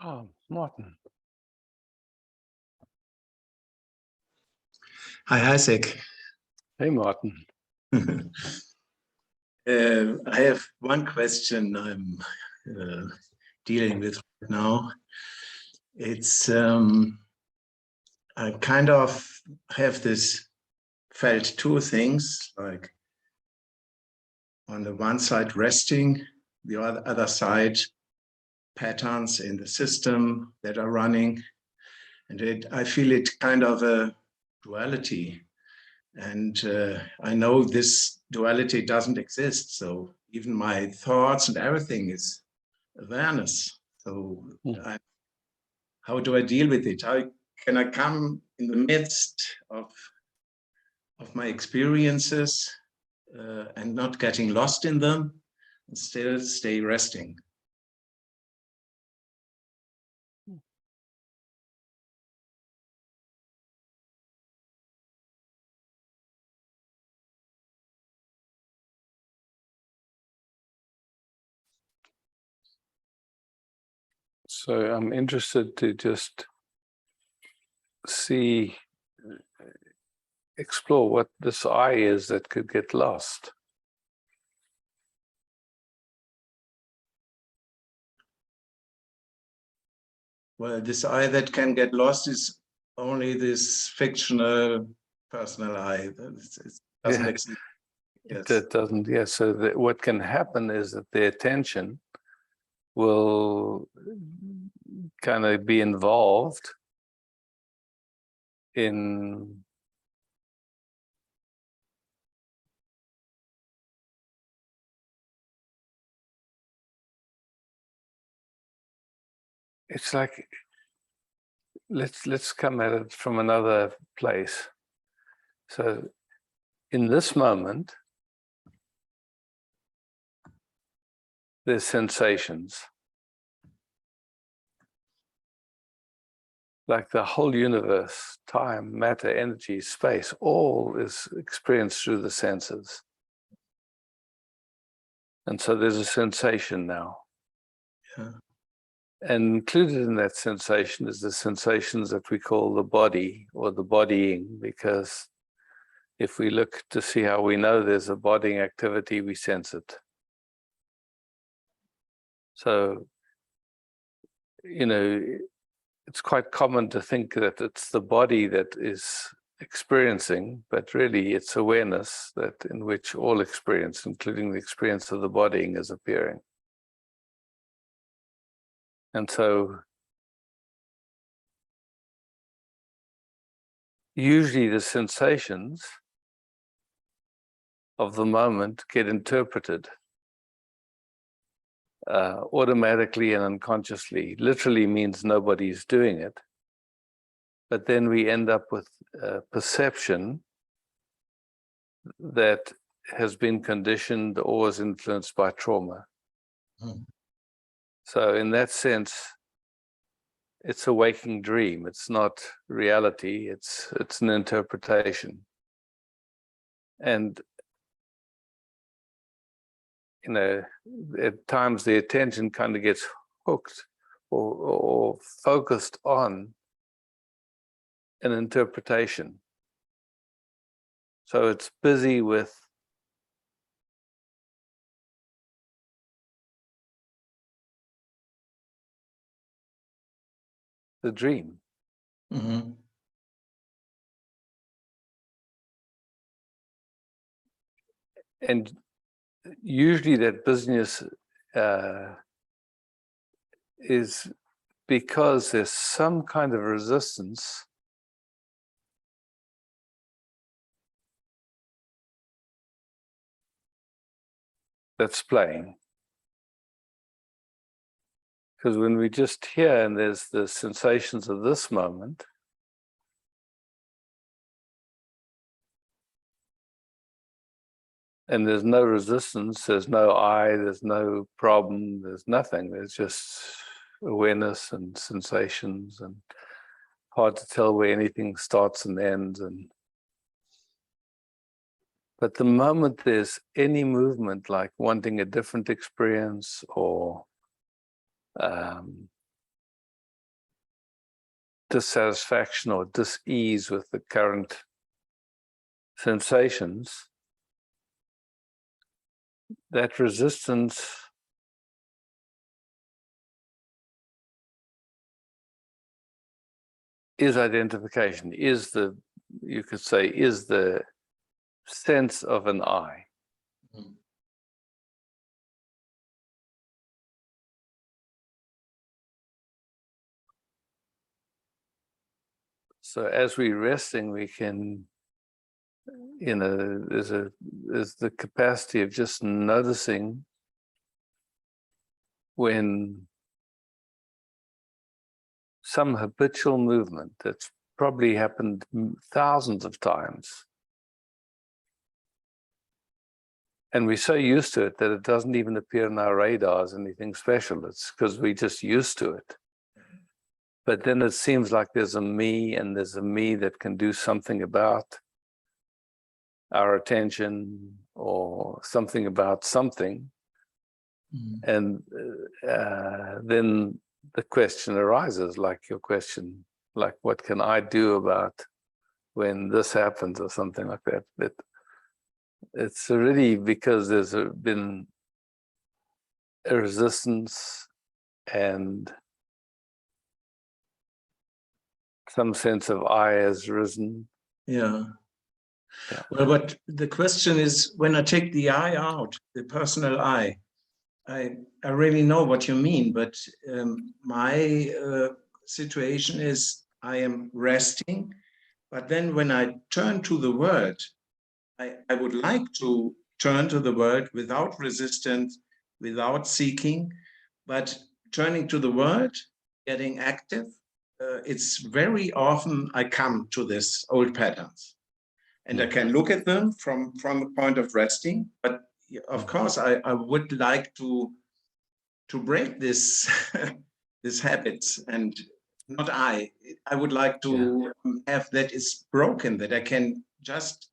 Oh, Martin. Hi, Isaac. Hey, Martin. I have one question I'm dealing with right now. It's I kind of have felt two things, like on the one side resting, the other side patterns in the system that are running, and I feel it kind of a duality. And I know this duality doesn't exist. So even my thoughts and everything is awareness. So how do I deal with it? How can I come in the midst of my experiences and not getting lost in them and still stay resting? So I'm interested to just explore what this I is that could get lost. Well, this I that can get lost is only this fictional personal I. It doesn't exist. Yes. It doesn't, yes. So what can happen is that the attention will kind of be involved in it's like let's come at it from another place. So in this moment, there's sensations. Like the whole universe, time, matter, energy, space, all is experienced through the senses. And so there's a sensation now. Yeah. And included in that sensation is the sensations that we call the body or the bodying, because if we look to see how we know there's a bodying activity, we sense it. So, it's quite common to think that it's the body that is experiencing, but really it's awareness that in which all experience, including the experience of the bodying, is appearing. And so usually the sensations of the moment get interpreted automatically and unconsciously. Literally means nobody's doing it. But then we end up with a perception that has been conditioned or is influenced by trauma. So in that sense, it's a waking dream. It's not reality. It's an interpretation. And at times the attention kind of gets hooked or focused on an interpretation. So it's busy with the dream. Mm-hmm. And usually that business is because there's some kind of resistance that's playing. Because when we just hear and there's the sensations of this moment, and there's no resistance, there's no I, there's no problem, there's nothing. There's just awareness and sensations, and hard to tell where anything starts and ends. But the moment there's any movement, like wanting a different experience or dissatisfaction or dis-ease with the current sensations, that resistance is identification, is the, you could say, is the sense of an I. Mm. So as we're resting, we can, you know, there's the capacity of just noticing when some habitual movement that's probably happened thousands of times, and we're so used to it that it doesn't even appear on our radar as anything special. It's because we're just used to it. But then it seems like there's a me, and there's a me that can do something about our attention or something about something. Mm. And then the question arises, like your question, like, what can I do about when this happens or something like that? But it's really because there's been a resistance and some sense of I has risen. Yeah. Yeah. Well, but the question is, when I take the I out, the personal I really know what you mean, but my situation is I am resting, but then when I turn to the world, I would like to turn to the world without resistance, without seeking, but turning to the world, getting active, it's very often I come to this old patterns. And I can look at them from the point of resting, but of course I would like to break this this habits, and not I would like to have that is broken, that I can just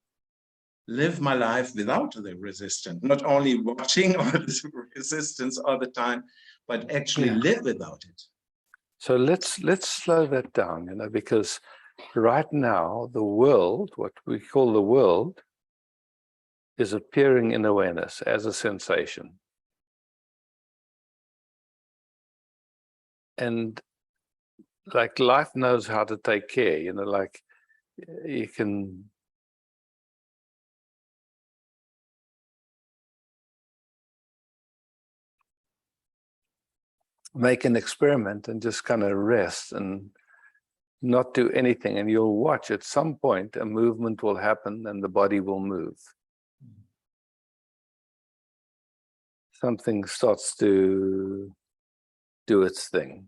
live my life without the resistance, not only watching all this resistance all the time, but actually live without it. So let's slow that down, you know, because right now the world, what we call the world, is appearing in awareness as a sensation. And like life knows how to take care, you know, like you can make an experiment and just kind of rest and not do anything, and you'll watch at some point a movement will happen and the body will move. Something starts to do its thing,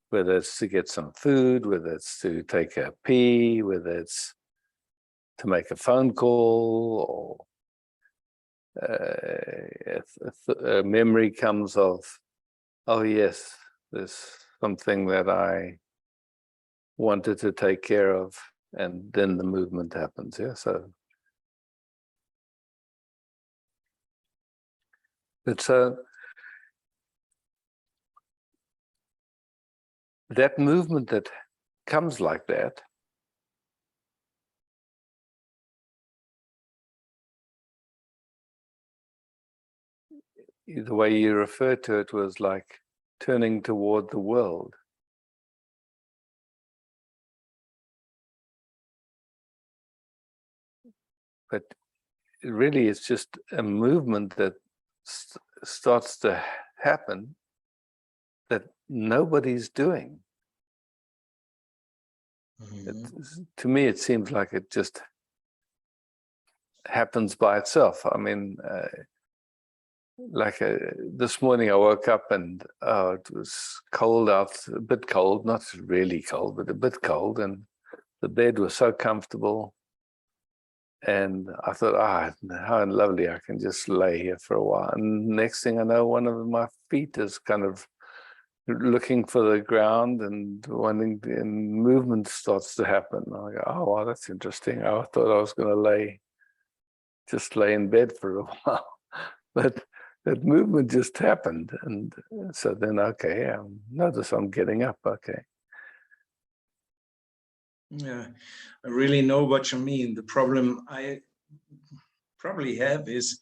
whether it's to get some food, whether it's to take a pee, whether it's to make a phone call, or a memory comes of, oh yes, there's something that I wanted to take care of, and then the movement happens. Yeah, so it's that movement that comes like that the way you referred to it was like turning toward the world. But really, it's just a movement that starts to happen that nobody's doing. To me, it seems like it just happens by itself. I mean, this morning I woke up and it was cold out, a bit cold, not really cold, but a bit cold, and the bed was so comfortable. And I thought, how lovely, I can just lay here for a while. And next thing I know, one of my feet is kind of looking for the ground and movement starts to happen. I go, oh, wow, that's interesting. I thought I was going to just lay in bed for a while. But that movement just happened. And so then, okay, notice I'm getting up, okay. Yeah, I really know what you mean. The problem I probably have is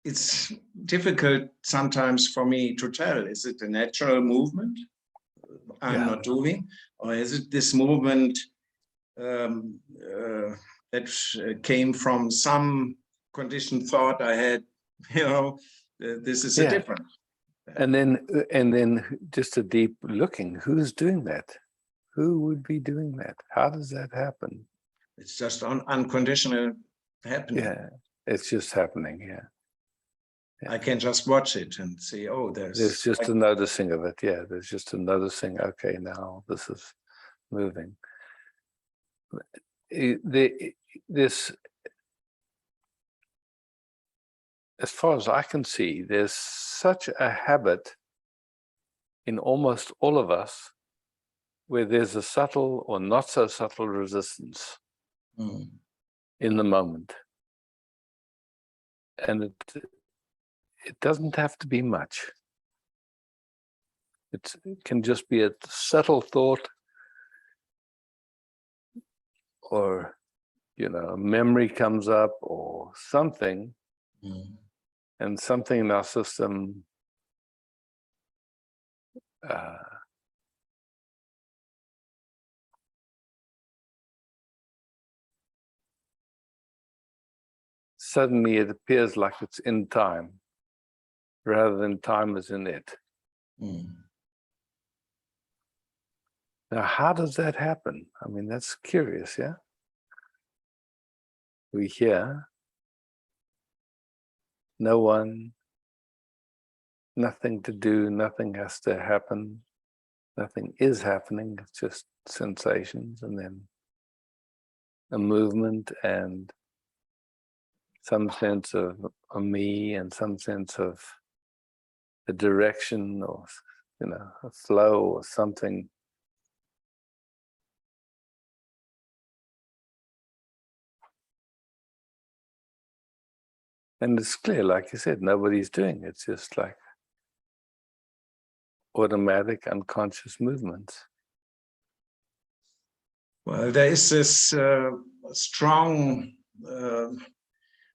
it's difficult sometimes for me to tell. Is it a natural movement I'm not doing, or is it this movement that came from some conditioned thought I had? You know, this is a different. And then just a deep looking. Who's doing that? Who would be doing that? How does that happen? It's just unconditional happening. Yeah, it's just happening. Yeah. I can just watch it and see, oh, There's just a noticing of it. Yeah, there's just a noticing. Okay, now this is moving. This, as far as I can see, there's such a habit in almost all of us where there's a subtle or not so subtle resistance in the moment. And it doesn't have to be much. It can just be a subtle thought, or, you know, a memory comes up or something, and something in our system suddenly it appears like it's in time rather than time is in it. Now, how does that happen? I mean, that's curious, yeah? We hear, no one, nothing to do, nothing has to happen, nothing is happening, it's just sensations, and then a movement and some sense of a me and some sense of a direction, or, you know, a flow or something. And it's clear, like you said, nobody's doing it. It's just like automatic, unconscious movements. Well, there is this strong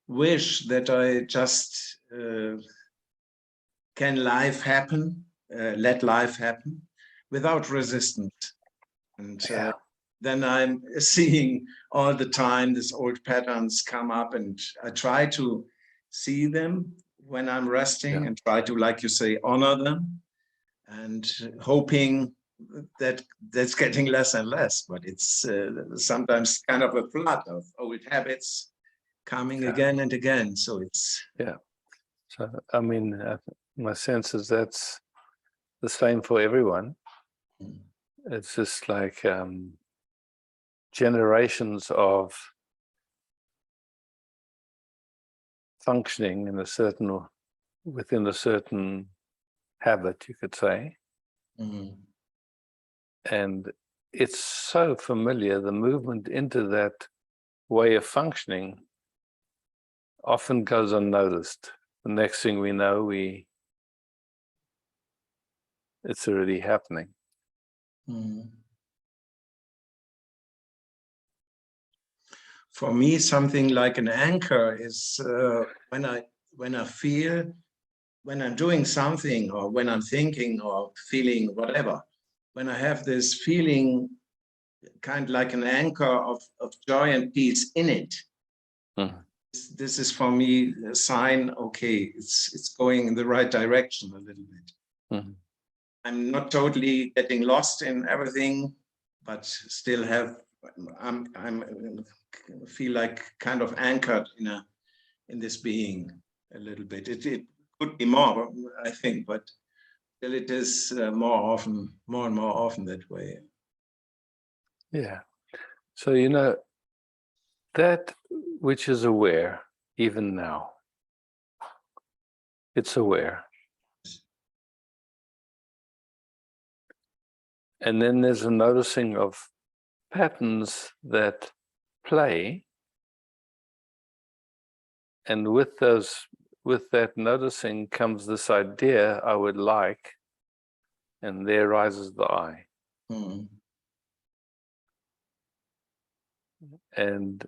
wish that I just can life happen, let life happen without resistance. And then I'm seeing all the time these old patterns come up, and I try to see them when I'm resting and try to, like you say, honor them, and hoping that that's getting less and less. But it's sometimes kind of a flood of old habits coming again and again. So it's So I mean, my sense is that's the same for everyone. It's just like generations of functioning in a certain, within a certain habit, you could say. And it's so familiar, the movement into that way of functioning often goes unnoticed. The next thing we know, it's already happening. For me, something like an anchor is when I feel, when I'm doing something, or when I'm thinking or feeling whatever, when I have this feeling, kind of like an anchor of joy and peace in it. This is for me a sign, okay, it's going in the right direction a little bit. I'm not totally getting lost in everything, but still I'm feel like kind of anchored in this being a little bit. It could be more, I think, but still it is more and more often that way. Yeah. So, you know, that which is aware, even now, it's aware. And then there's a noticing of patterns that play. And with that noticing comes this idea, I would like, and there rises the I. And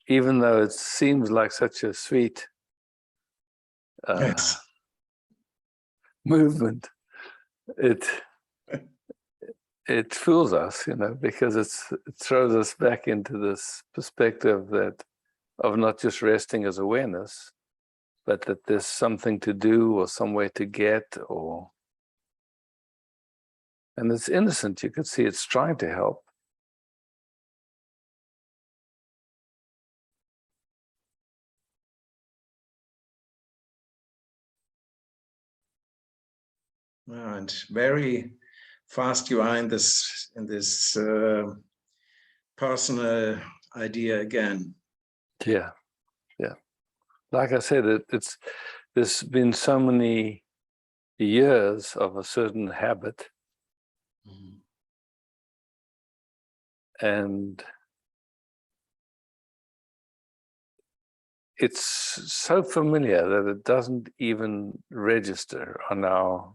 even though it seems like such a sweet Yes. movement, it fools us, because it throws us back into this perspective that of not just resting as awareness, but that there's something to do or somewhere to get, and it's innocent. You could see it's trying to help. And very fast you are in this personal idea again. Yeah. Like I said, there's been so many years of a certain habit, and it's so familiar that it doesn't even register on our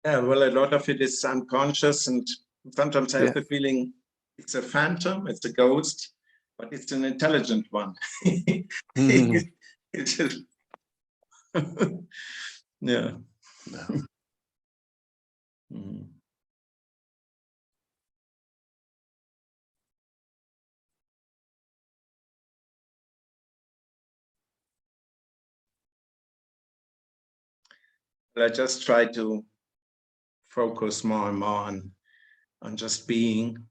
Yeah, well, a lot of it is unconscious, and sometimes I have yeah. the feeling it's a phantom, it's a ghost, but it's an intelligent one. Mhm. It's just, yeah. No. Mm. But I just try to focus more and more on just being.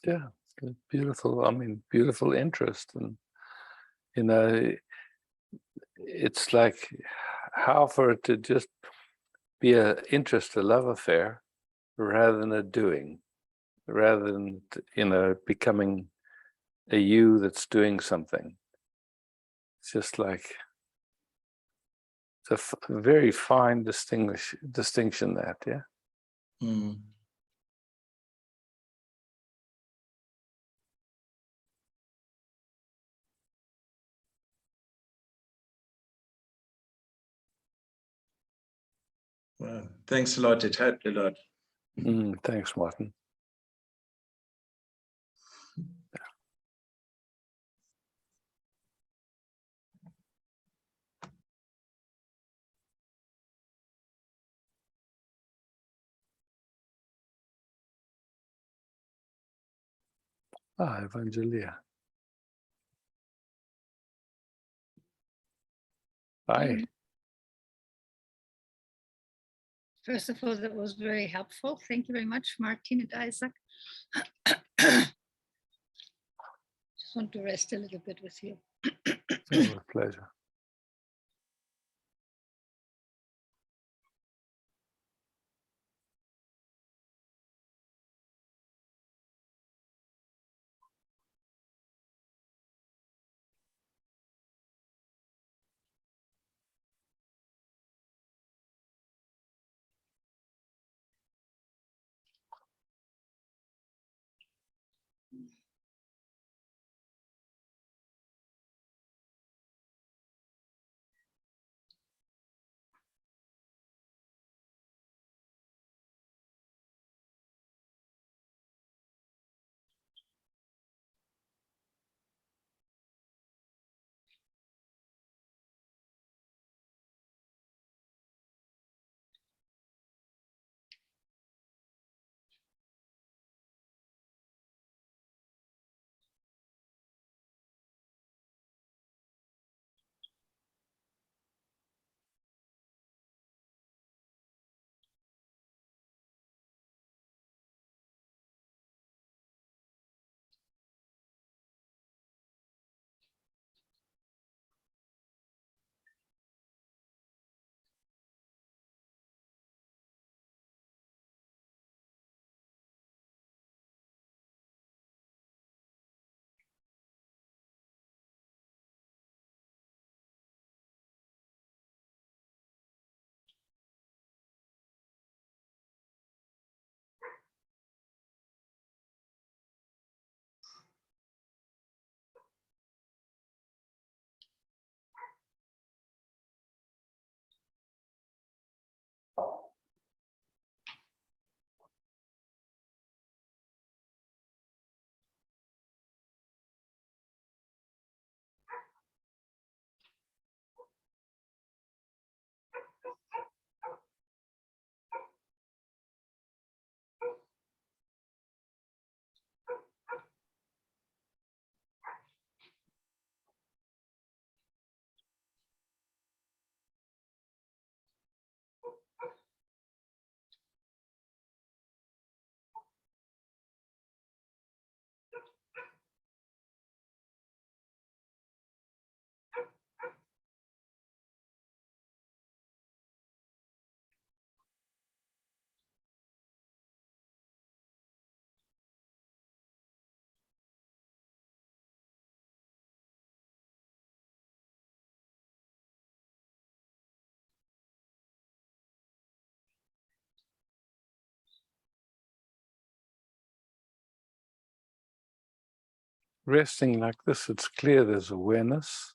Yeah, beautiful. I mean, beautiful interest, and it's like how for it to just be an interest, a love affair, rather than a doing, rather than becoming a you that's doing something. It's just like it's a very fine distinction that, yeah. Mm. Well, thanks a lot. It helped a lot. Thanks, Martin. Evangelia. Hi. First of all, that was very helpful. Thank you very much, Martin and Isaac. Just want to rest a little bit with you. Oh, with pleasure. resting like this, it's clear there's awareness,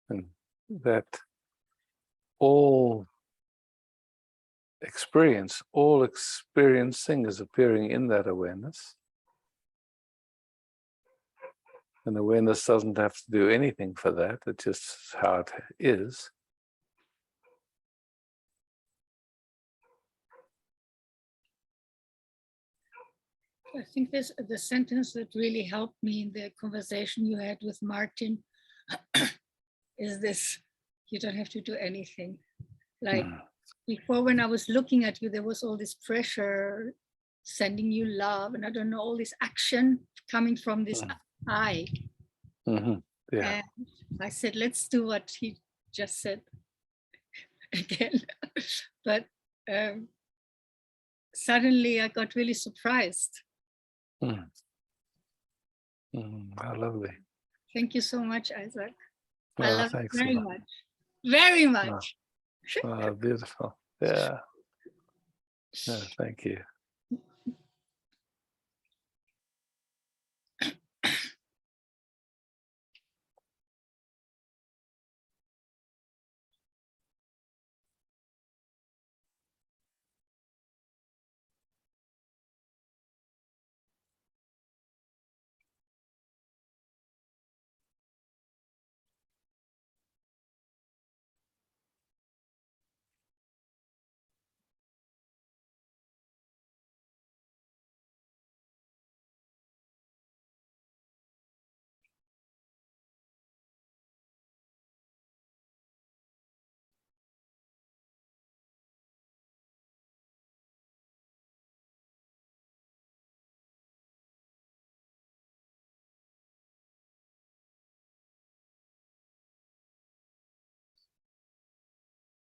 and that all experiencing is appearing in that awareness. And awareness doesn't have to do anything for that, it's just how it is. I think this the sentence that really helped me in the conversation you had with Martin is this: you don't have to do anything. Like before, when I was looking at you, there was all this pressure, sending you love, and I don't know, all this action coming from this I. Yeah. And I said, let's do what he just said again. But suddenly I got really surprised. How lovely. Thank you so much, Isaac. I Oh, love it thanks very a lot. much. Very much. Oh, beautiful. Yeah. Thank you.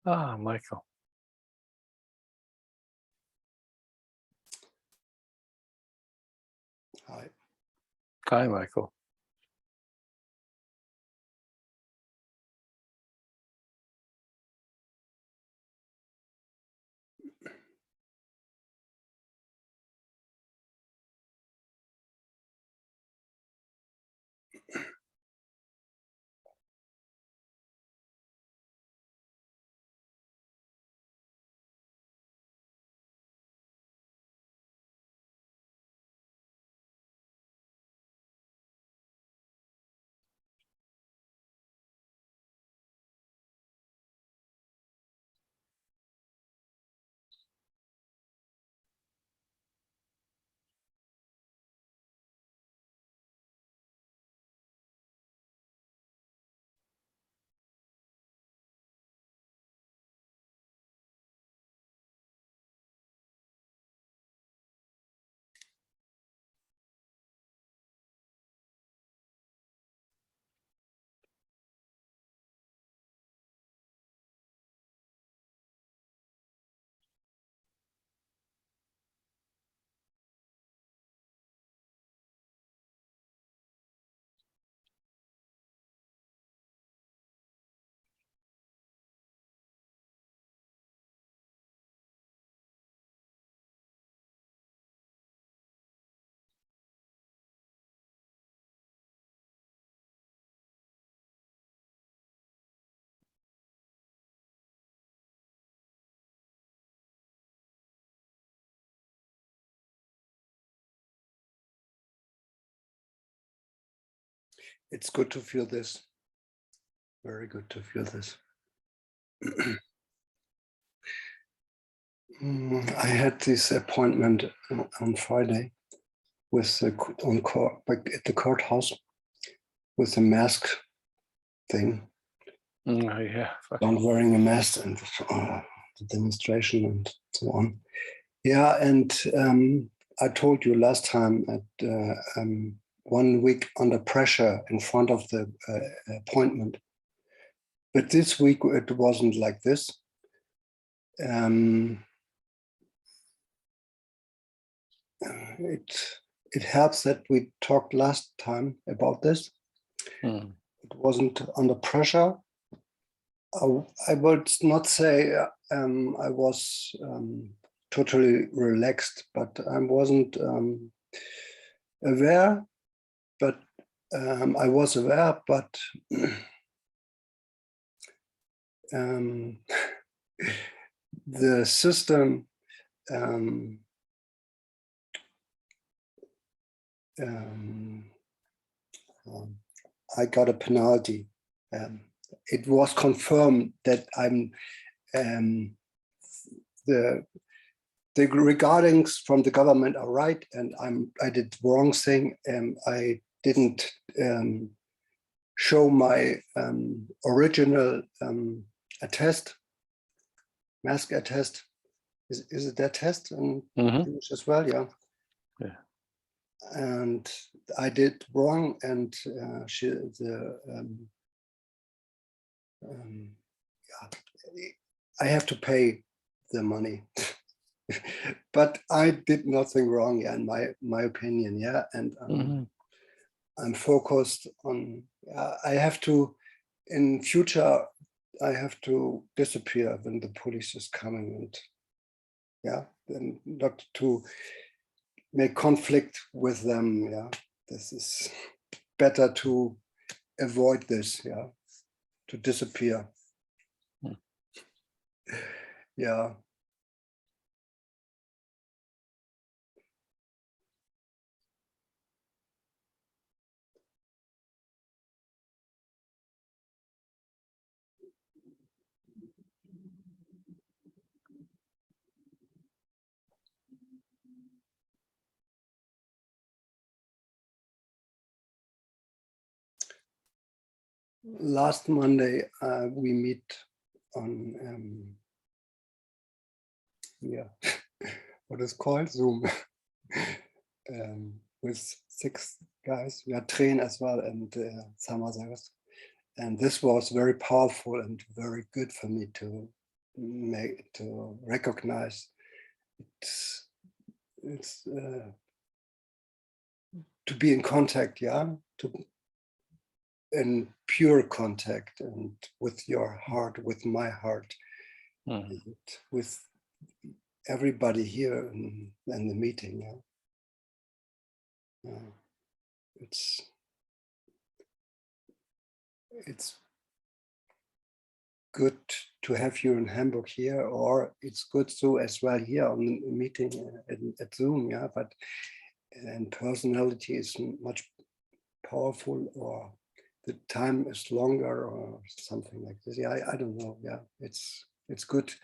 Ah, Michael. Hi. Hi, Michael. It's good to feel this. Very good to feel this. I had this appointment on Friday with the at the courthouse with the mask thing. Yeah. Not wearing a mask and the demonstration and so on. Yeah, and I told you last time at 1 week under pressure in front of the appointment. But this week it wasn't like this. It helps that we talked last time about this. It wasn't under pressure. I would not say I was totally relaxed, but I wasn't aware, but I was aware, but the system I got a penalty. It was confirmed that I'm the regardings from the government are right, and I did the wrong thing. I didn't show my original attest, mask attest. Is it that test in English as well? Yeah. Yeah. And I did wrong, and I have to pay the money. But I did nothing wrong, yeah, in my opinion, yeah. And I'm focused on. I have to, in future, I have to disappear when the police is coming, and yeah, and not to make conflict with them. Yeah, this is better to avoid this. Yeah, to disappear. Yeah. Last Monday, we meet on yeah, what is called Zoom with 6 guys. We are trained as well, and Samasagas. And this was very powerful and very good for me to recognize. It's to be in contact, yeah, in pure contact, and with your heart, with my heart, and with everybody here in the meeting. Yeah. It's good to have you in Hamburg here, or it's good so as well here on the meeting at Zoom, yeah, but and personality is much powerful, or the time is longer, or something like this. Yeah, I don't know. Yeah, it's good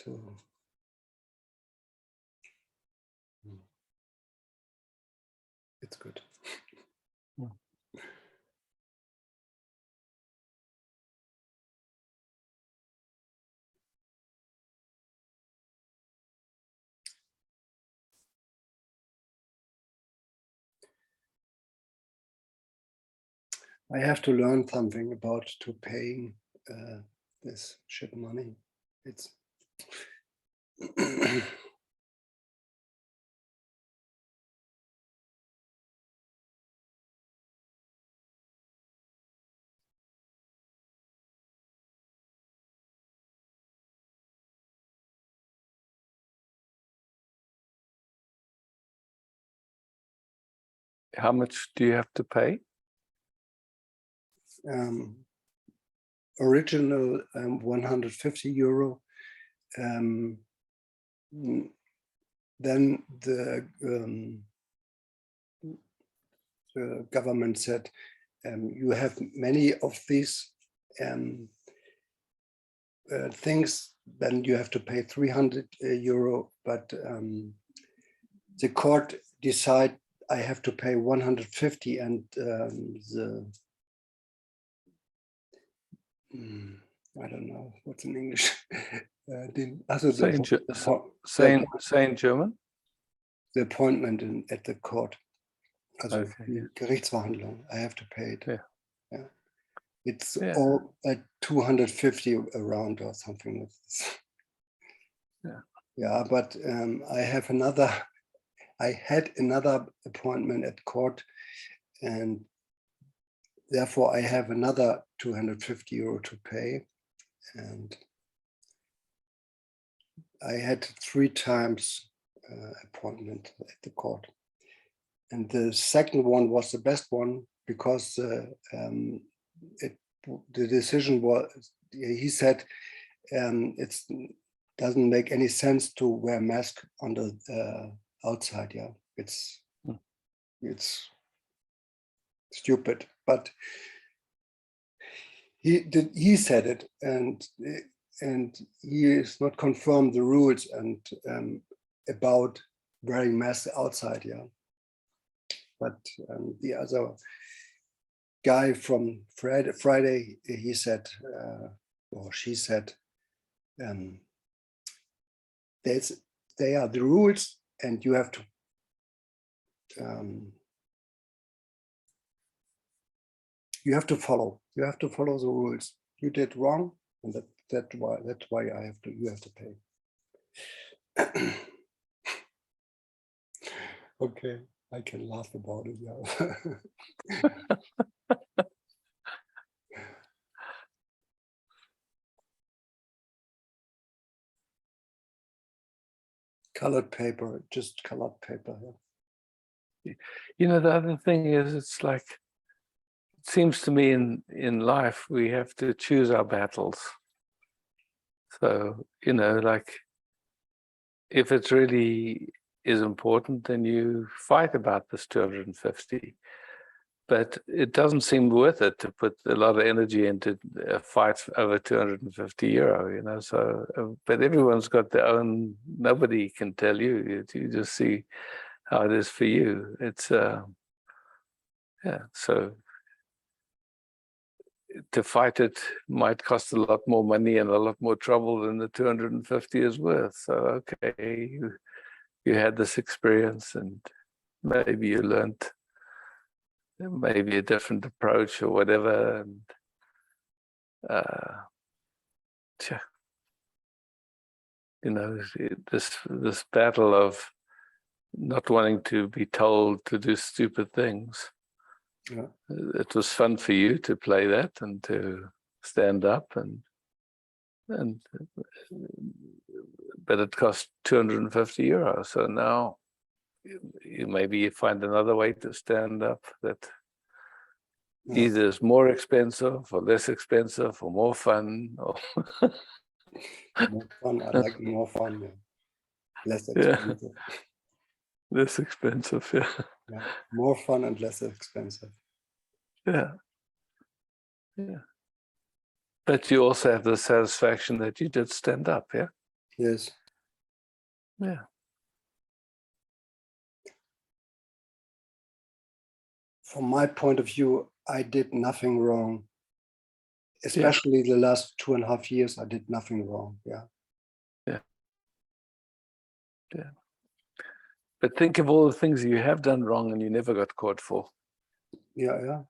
to it's good. I have to learn something about to paying this shit money. It's How much do you have to pay? Original 150 euro. Then the government said, you have many of these things, then you have to pay 300 euro, but the court decide I have to pay 150, and I don't know what's in English. Say in German. The appointment at the court. Also Okay, yeah. Gerichtsverhandlung. I have to pay it. Yeah. Yeah. It's all at 250 around or something like this. Yeah. Yeah, but I had another appointment at court, and therefore I have another 250 euro to pay. And I had 3 times appointment at the court. And the second one was the best one because the decision was, he said, it doesn't make any sense to wear a mask on the outside. Yeah, it's stupid, but he said it, and he is not confirmed the rules and about wearing masks outside. Yeah, but the other guy from Friday, he said, or she said, they are the rules, and you have to follow. You have to follow the rules. You did wrong, and that's why you have to pay. Okay, I can laugh about it. Yeah. Colored paper, just colored paper. Yeah. You know, the other thing is, it's like, it seems to me in life, we have to choose our battles. So, you know, like, if it really is important, then you fight about this 250. But it doesn't seem worth it to put a lot of energy into a fight over 250 euro, you know. So, but everyone's got their own, nobody can tell you. You just see how it is for you. It's, yeah, so to fight it might cost a lot more money and a lot more trouble than the 250 is worth. So, okay, you had this experience and maybe you learned maybe a different approach or whatever. And you know, this battle of not wanting to be told to do stupid things. Yeah. It was fun for you to play that and to stand up but it cost 250 euros. So now maybe you find another way to stand up that either is more expensive or less expensive or more fun. Or more fun. I like more fun. Yeah. Less yeah, expensive. less expensive. Yeah, Yeah. More fun and less expensive. yeah, yeah. But you also have the satisfaction that you did stand up. Yeah, Yes. yeah. From my point of view, I did nothing wrong. Especially the last 2.5 years, I did nothing wrong. Yeah. Yeah. Yeah. But think of all the things you have done wrong and you never got caught for. Yeah. Yeah.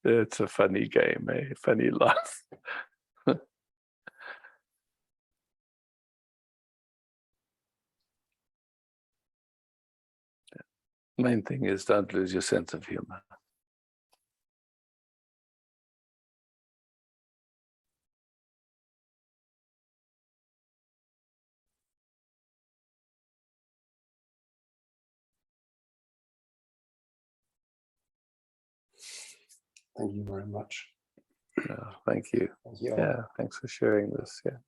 It's a funny game, eh? Funny life. Main thing is don't lose your sense of humor. Thank you very much. Thank you. Thank you. Yeah, thanks for sharing this. Yeah.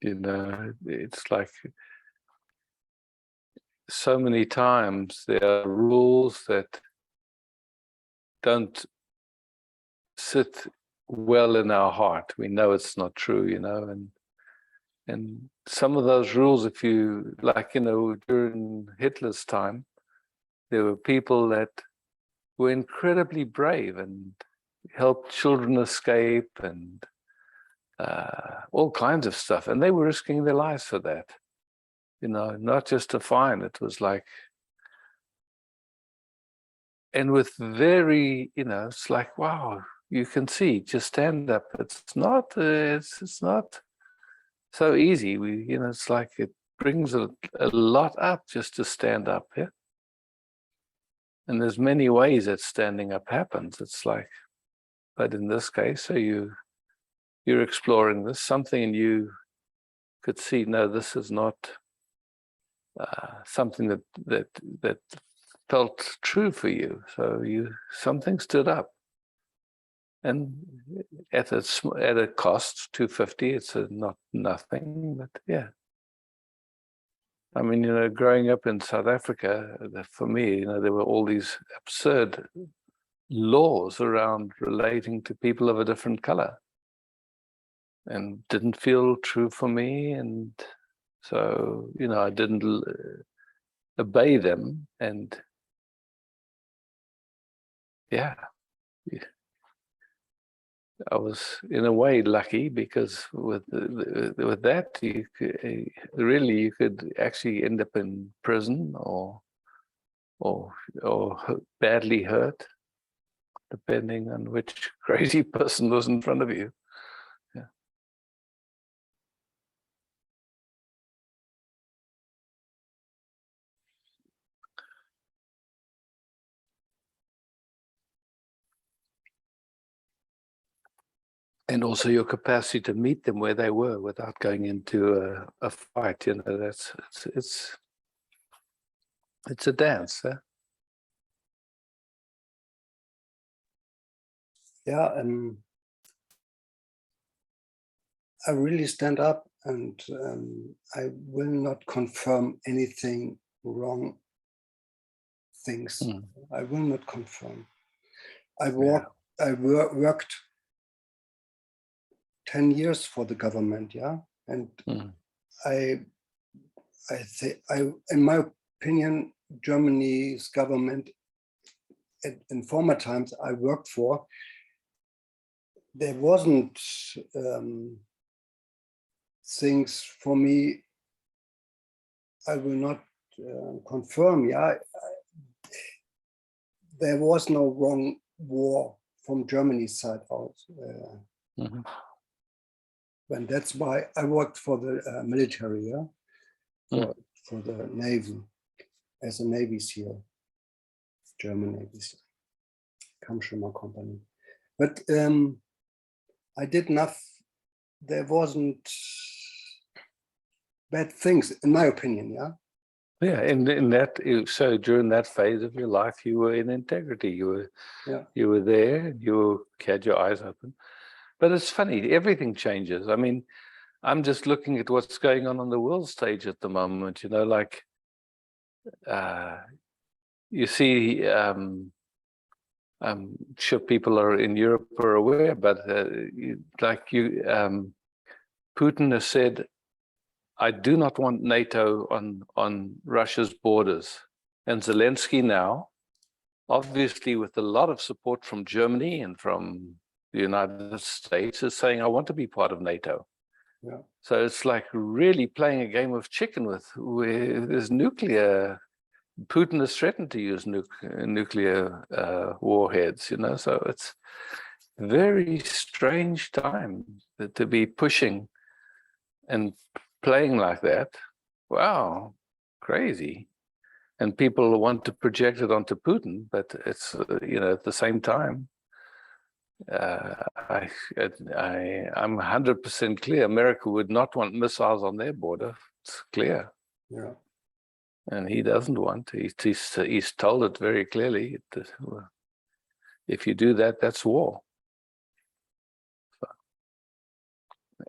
You know, it's like so many times there are rules that don't sit well in our heart. We know it's not true, you know, and some of those rules, if you like, you know, during Hitler's time, there were people that were incredibly brave and helped children escape and all kinds of stuff, and they were risking their lives for that. You know, not just a fine. It was like, and with very, you know, it's like, wow, you can see, just stand up. It's not, it's not so easy. We, you know, it's like it brings a lot up just to stand up. Yeah. And there's many ways that standing up happens. It's like, but in this case, so you're exploring this, something and you could see, no, this is not something that felt true for you. So something stood up, and at a cost, $250. It's not nothing, but yeah. I mean, you know, growing up in South Africa, for me, you know, there were all these absurd laws around relating to people of a different color, and didn't feel true for me, and so, you know, I didn't obey them, and yeah, I was in a way lucky, because with that you could actually end up in prison or badly hurt, depending on which crazy person was in front of you. Yeah. And also your capacity to meet them where they were without going into a fight. You know, it's a dance. Huh? Yeah, I really stand up, and I will not confirm anything wrong things. I will not confirm. I worked 10 years for the government, yeah, and I think, in my opinion, Germany's government in former times I worked for, there wasn't things for me I will not confirm. Yeah, there was no wrong war from Germany's side out. And that's why I worked for the military, yeah, for the Navy, as a Navy SEAL, German Navy SEAL, Kampfschwimmer Company. But I did enough. There wasn't bad things, in my opinion, yeah. Yeah, in that, so during that phase of your life, you were in integrity. You were there. You had your eyes open. But it's funny, everything changes. I mean, I'm just looking at what's going on the world stage at the moment. You know, like you see, I'm sure people are in Europe are aware, but Putin has said, I do not want NATO on Russia's borders. And Zelensky now, obviously with a lot of support from Germany and from the United States, is saying, I want to be part of NATO. Yeah. So it's like really playing a game of chicken with where there's nuclear. Putin has threatened to use nuclear warheads, you know, so it's a very strange time to be pushing and playing like that. Wow, crazy. And people want to project it onto Putin, but it's, you know, at the same time, I'm 100% clear. America would not want missiles on their border. It's clear. Yeah. And he doesn't want. He's told it very clearly. If you do that, that's war.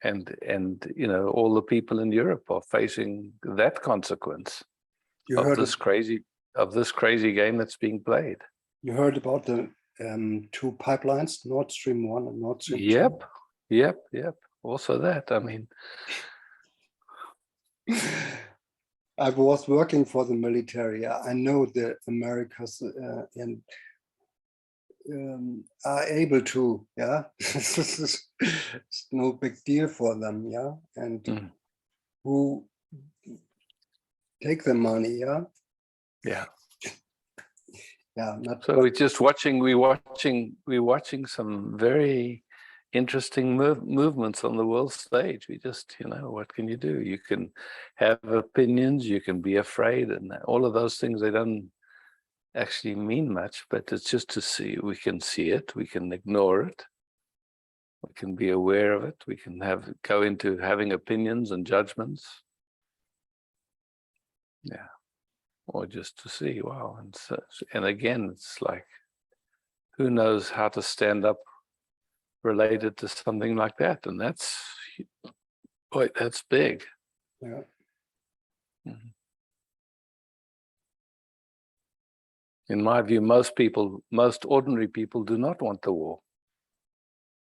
and you know, all the people in Europe are facing that consequence You of heard this crazy game that's being played. you heard about the two pipelines, Nord Stream 1 and Nord Stream 2? Yep. Also that, I mean, I was working for the military. I know the Americas and are able to, yeah. It's no big deal for them, yeah. And who take the money, yeah. Yeah, not so we're watching some very interesting movements on the world stage. We just, you know, what can you do? You can have opinions, you can be afraid, and all of those things, they don't actually mean much, but it's just to see. We can see it, we can ignore it, we can be aware of it, we can go into having opinions and judgments. Yeah. Or just to see, wow. And again, it's like, who knows how to stand up related to something like that? And that's big. Yeah. Mm-hmm. In my view, most ordinary people do not want the war.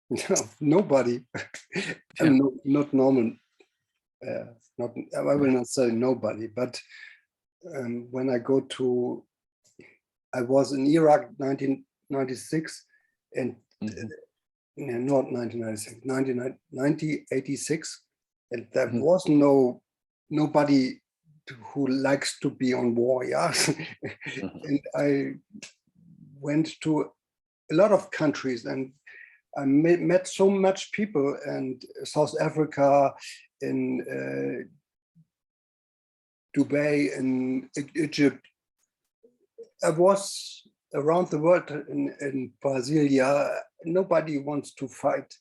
No, nobody. Yeah. Not normal. Not, I will not say nobody, but when I I was in Iraq 1996 and not 1996, 1986, and there was nobody who likes to be on war, yeah. And I went to a lot of countries and I met so much people, and South Africa, in Dubai, in Egypt. I was around the world in Brasilia. Nobody wants to fight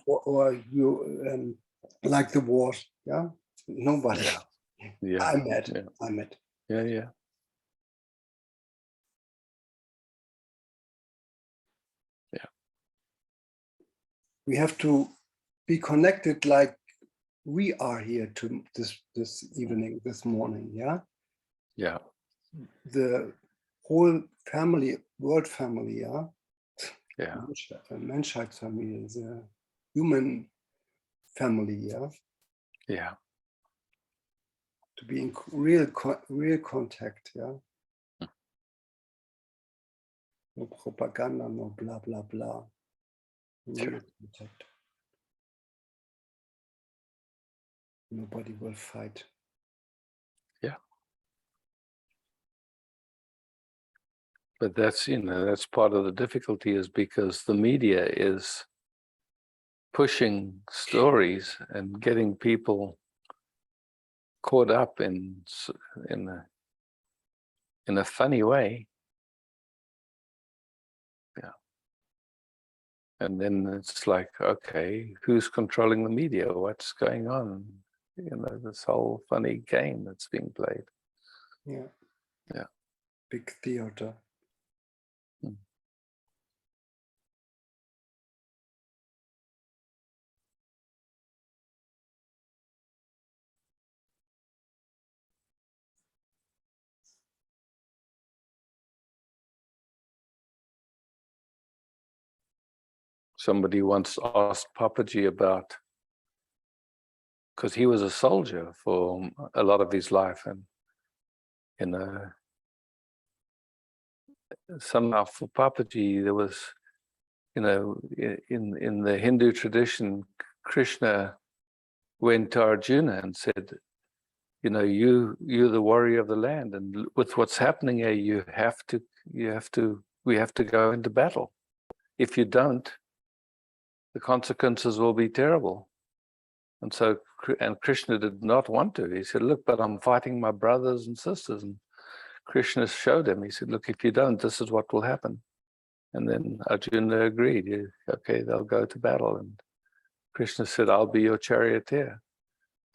or you like the wars. Yeah, nobody. Yeah. I met. Yeah. We have to be connected like we are here to this evening, this morning. Yeah. The whole family, world family, Yeah. Menschheitsfamilie, the human family, Yeah. to be in real contact, No propaganda, no blah blah blah. Real contact. Nobody will fight. Yeah. But that's, you know, that's part of the difficulty, is because the media is pushing stories and getting people caught up in a funny way. Yeah. And then it's like, okay, who's controlling the media? What's going on? You know, this whole funny game that's being played. Yeah. Yeah. Big theater. Somebody once asked Papaji about, because he was a soldier for a lot of his life, and you know, somehow for Papaji there was, you know, in the Hindu tradition, Krishna went to Arjuna and said, you know, you're the warrior of the land, and with what's happening here, we have to go into battle. If you don't, the consequences will be terrible. And so, and Krishna did not want to. He said, look, but I'm fighting my brothers and sisters. And Krishna showed him, he said, look, if you don't, this is what will happen. And then Arjuna agreed. Okay, they'll go to battle. And Krishna said, I'll be your charioteer.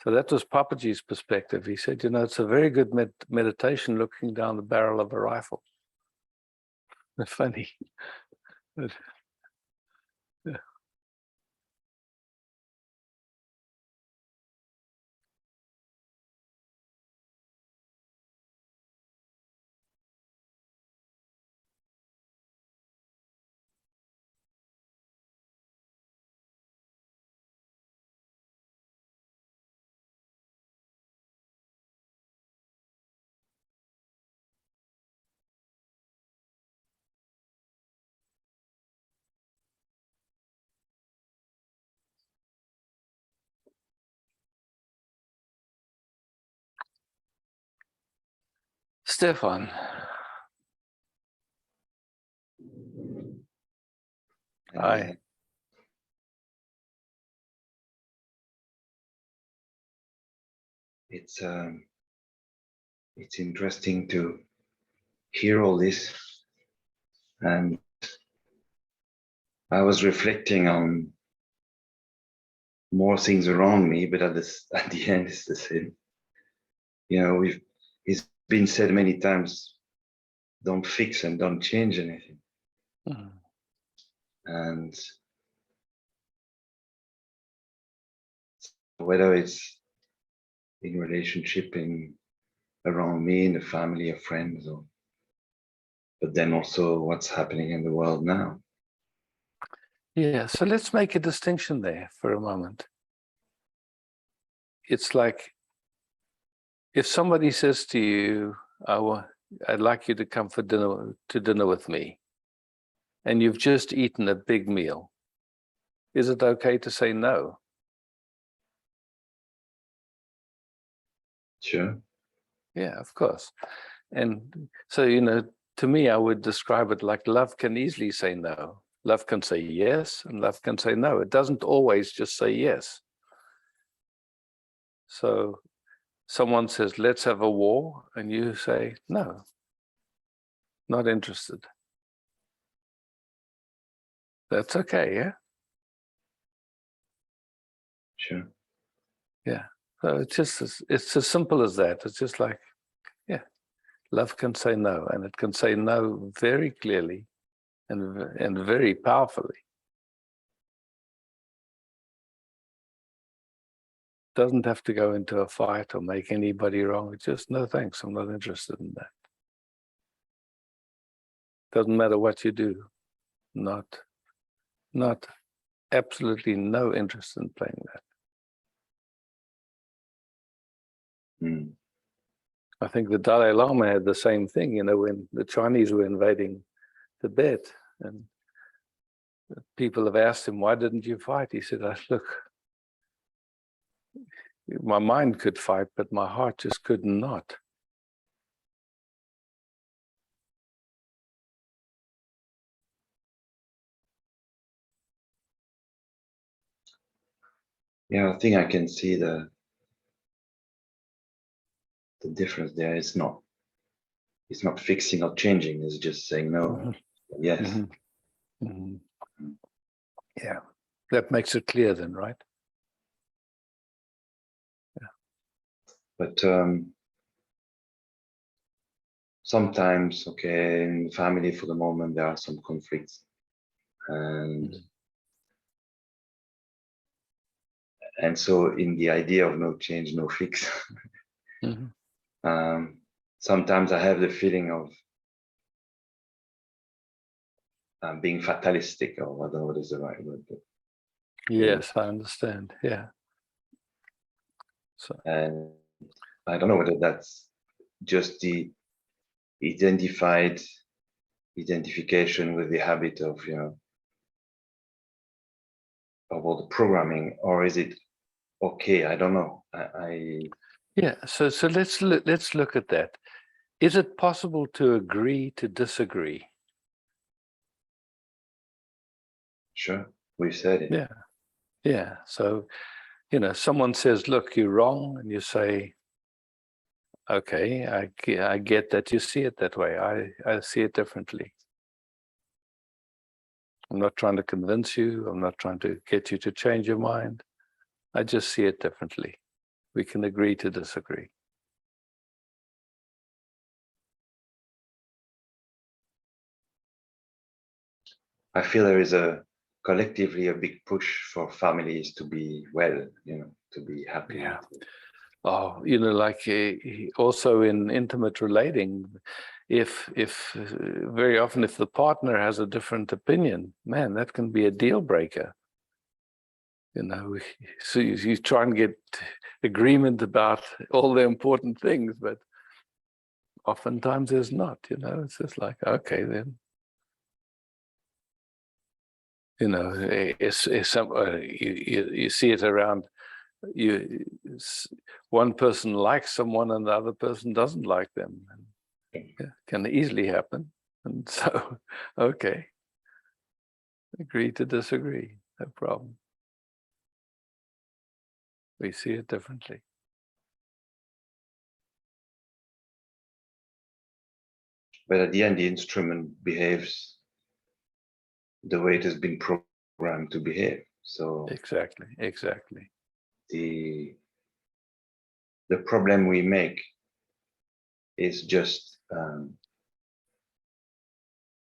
So that was Papaji's perspective. He said, you know, it's a very good meditation looking down the barrel of a rifle. Funny. But, yeah. Stefan. Hi. It's interesting to hear all this, and I was reflecting on more things around me, but at the end it's the same. You know, it's been said many times, don't fix and don't change anything. Mm. And whether it's in relationship, in around me, in the family of friends, or but then also what's happening in the world now. Yeah, so let's make a distinction there for a moment. It's like if somebody says to you, I'd like you to come for dinner with me, and you've just eaten a big meal, is it okay to say no? Sure. Yeah, of course. And so, you know, to me, I would describe it like love can easily say no. Love can say yes, and love can say no. It doesn't always just say yes. So someone says, let's have a war, and you say, no, not interested. That's okay, yeah? Sure. Yeah. So it's as simple as that. It's just like, yeah, love can say no, and it can say no very clearly and very powerfully. Doesn't have to go into a fight or make anybody wrong. It's just, no thanks, I'm not interested in that. Doesn't matter what you do. Not absolutely no interest in playing that. Mm. I think the Dalai Lama had the same thing, you know, when the Chinese were invading Tibet, and people have asked him, why didn't you fight? He said, look, my mind could fight, but my heart just could not. Yeah, I think I can see the difference there. It's not fixing or changing, it's just saying no. Mm-hmm. Yes. Mm-hmm. Mm-hmm. Yeah, that makes it clear then, right? Yeah. But sometimes, okay, in the family for the moment there are some conflicts, and and so in the idea of no change, no fix, sometimes I have the feeling of being fatalistic, or I don't know what is the right word. But, yes, I understand. Yeah. So, and I don't know whether that's just the identification with the habit of, you know, of all the programming, or is it okay? I don't know. yeah. So let's look at that. Is it possible to agree to disagree? Sure, we've said it. Yeah. Yeah. So, you know, someone says, look, you're wrong. And you say, okay, I get that you see it that way. I see it differently. I'm not trying to convince you. I'm not trying to get you to change your mind. I just see it differently. We can agree to disagree. I feel there is collectively a big push for families to be well, you know, to be happy. Yeah. Oh, you know, like also in intimate relating, if very often if the partner has a different opinion, man, that can be a deal breaker. You know, so you try and get agreement about all the important things, but oftentimes there's not. You know, it's just like, okay, then. You know, you see it around. One person likes someone and the other person doesn't like them. Yeah, can easily happen. And so, okay, agree to disagree, no problem. We see it differently. But at the end, the instrument behaves the way it has been programmed to behave. So Exactly. the problem we make is just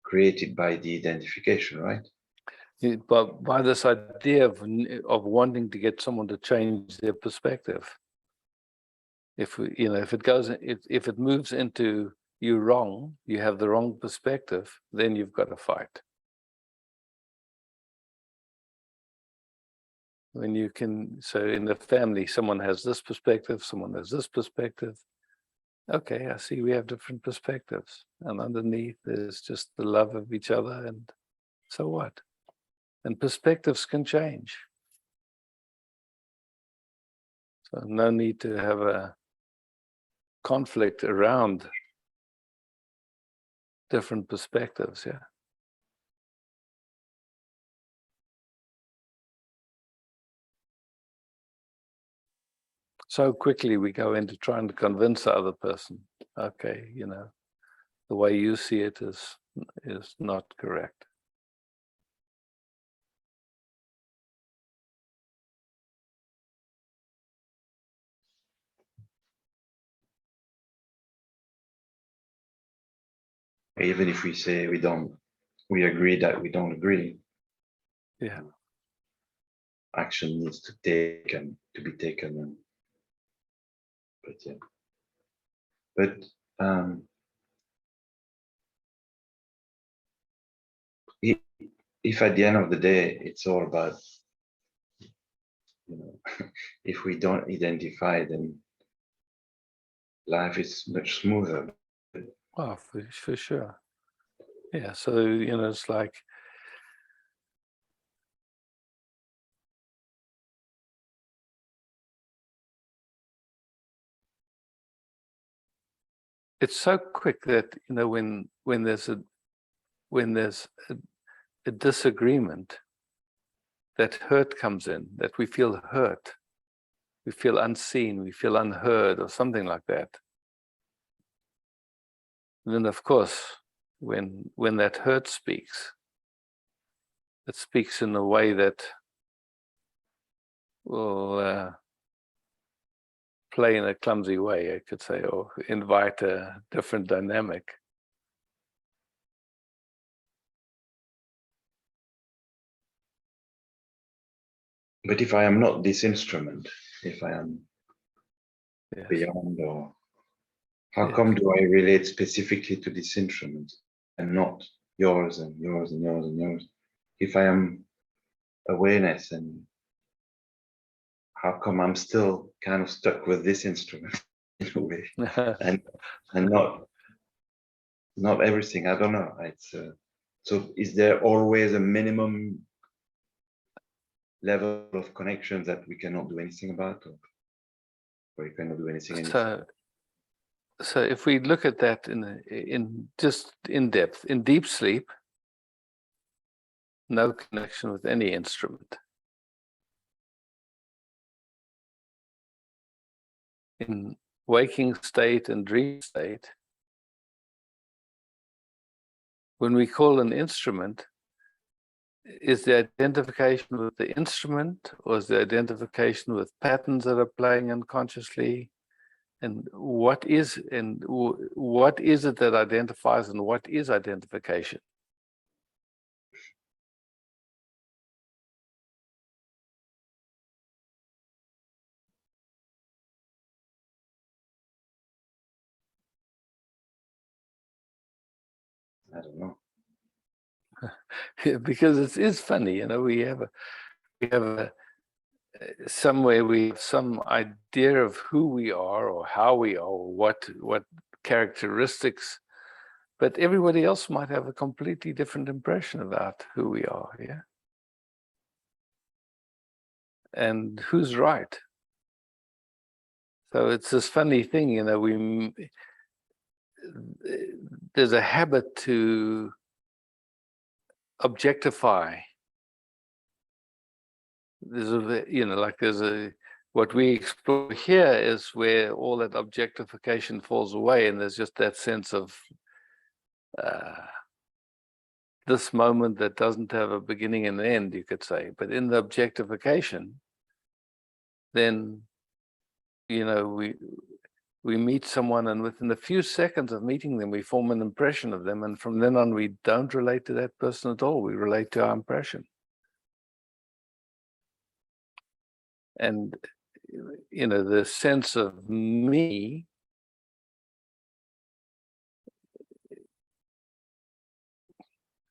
created by the identification, right? But by this idea of wanting to get someone to change their perspective. If we, if it goes, if it moves into you're wrong, you have the wrong perspective, then you've got to fight. When you can, so in the family, someone has this perspective, someone has this perspective. Okay, I see we have different perspectives. And underneath there's just the love of each other, and so what? And perspectives can change. So no need to have a conflict around different perspectives, yeah. So quickly we go into trying to convince the other person, okay, the way you see it is not correct. Even if we say we agree that we don't agree. Yeah. Action needs to be taken. But yeah. But if at the end of the day it's all about, if we don't identify, then life is much smoother. Oh, for sure. Yeah. So it's like it's so quick that when there's a disagreement, that hurt comes in, that we feel hurt, we feel unseen, we feel unheard, or something like that. And then, of course, when that hurt speaks, it speaks in a way that will play in a clumsy way, I could say, or invite a different dynamic. But if I am not this instrument, if I am Yes. beyond, or how Yes. come do I relate specifically to this instrument and not yours and yours and yours and yours? If I am awareness, and how come I'm still kind of stuck with this instrument in a way, and not everything? I don't know. It's so is there always a minimum level of connection that we cannot do anything about, or you cannot do anything? So if we look at that in just in depth, in deep sleep, no connection with any instrument. In waking state and dream state, when we call an instrument, is the identification with the instrument, or is the identification with patterns that are playing unconsciously? And what is it that identifies, and what is identification? I don't know. Because it is funny, we have somewhere we have some idea of who we are, or how we are, or what characteristics, but everybody else might have a completely different impression about who we are. Yeah. And who's right? So it's this funny thing, there's a habit to objectify. There's what we explore here is where all that objectification falls away, and there's just that sense of this moment that doesn't have a beginning and end, you could say. But in the objectification, then we meet someone, and within a few seconds of meeting them, we form an impression of them, and from then on, we don't relate to that person at all. We relate to our impression. And the sense of me,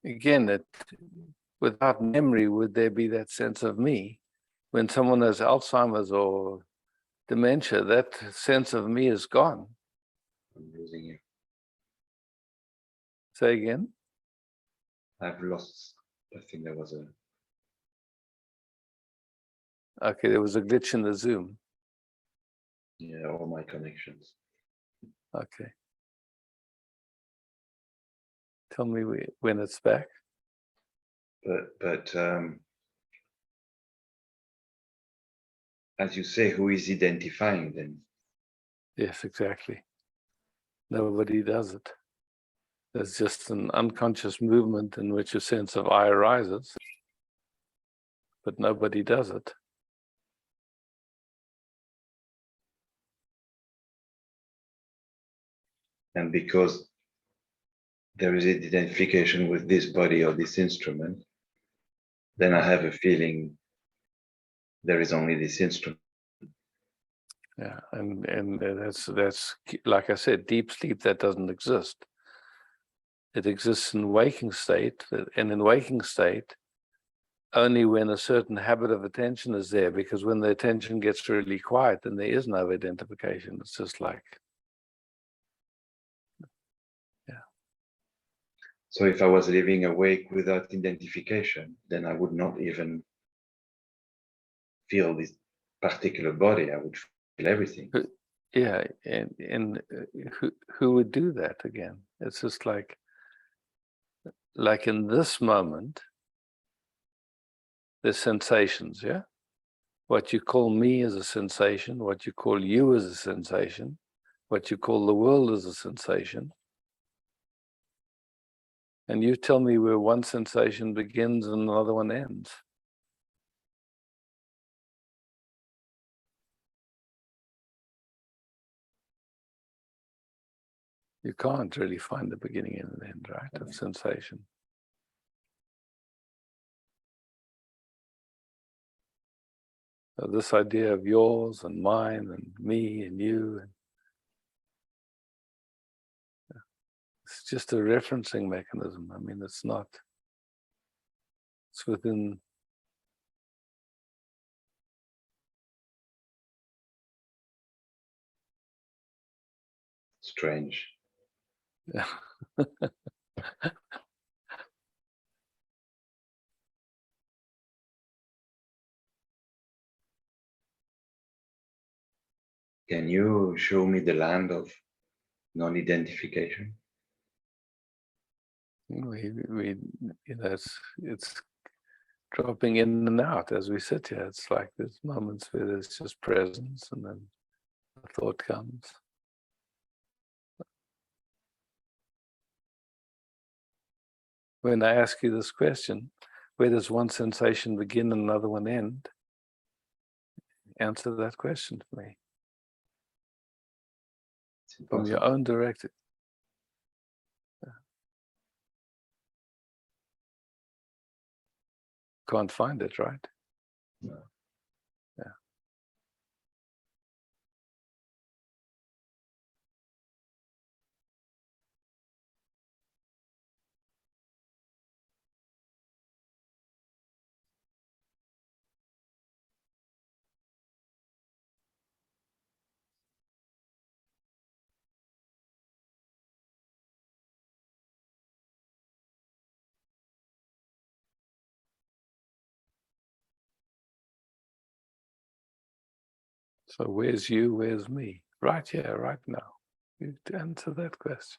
again, without memory, would there be that sense of me? When someone has Alzheimer's or dementia, that sense of me is gone. I'm losing you. Say again? I've lost. I think there was a. Okay, there was a glitch in the Zoom. Yeah, all my connections. Okay. Tell me when it's back. But as you say, who is identifying them? Yes, exactly. Nobody does it. There's just an unconscious movement in which a sense of I arises, but nobody does it. And because there is identification with this body or this instrument, then I have a feeling there is only this instrument. Yeah, and that's like I said, deep sleep, that doesn't exist. It exists in waking state, and in waking state, only when a certain habit of attention is there, because when the attention gets really quiet, then there is no identification. It's just like, yeah. So if I was living awake without identification, then I would not even feel this particular body. I would feel everything. Yeah, and who would do that again? It's just like in this moment, there's sensations, yeah? What you call me is a sensation, what you call you is a sensation, what you call the world is a sensation. And you tell me where one sensation begins and another one ends. You can't really find the beginning and the end, right, of sensation. So this idea of yours and mine and me and you, it's just a referencing mechanism. I mean, it's not, it's within. Strange. Yeah. Can you show me the land of non-identification? It's dropping in and out as we sit here. It's like there's moments where there's just presence, and then a thought comes. When I ask you this question, where does one sensation begin and another one end? Answer that question for me. From your own directive. Can't find it, right? No. Yeah. So where's you, where's me? Right here, right now. you to answer that question.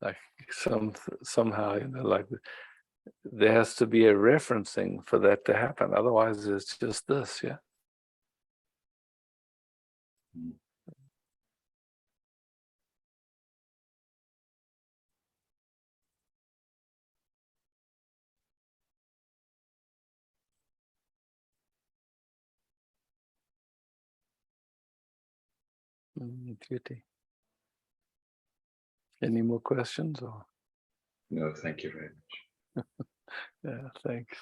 Like somehow, like there has to be a referencing for that to happen. Otherwise, it's just this, yeah. Beauty. Any more questions? Or No, thank you very much. yeah, thanks.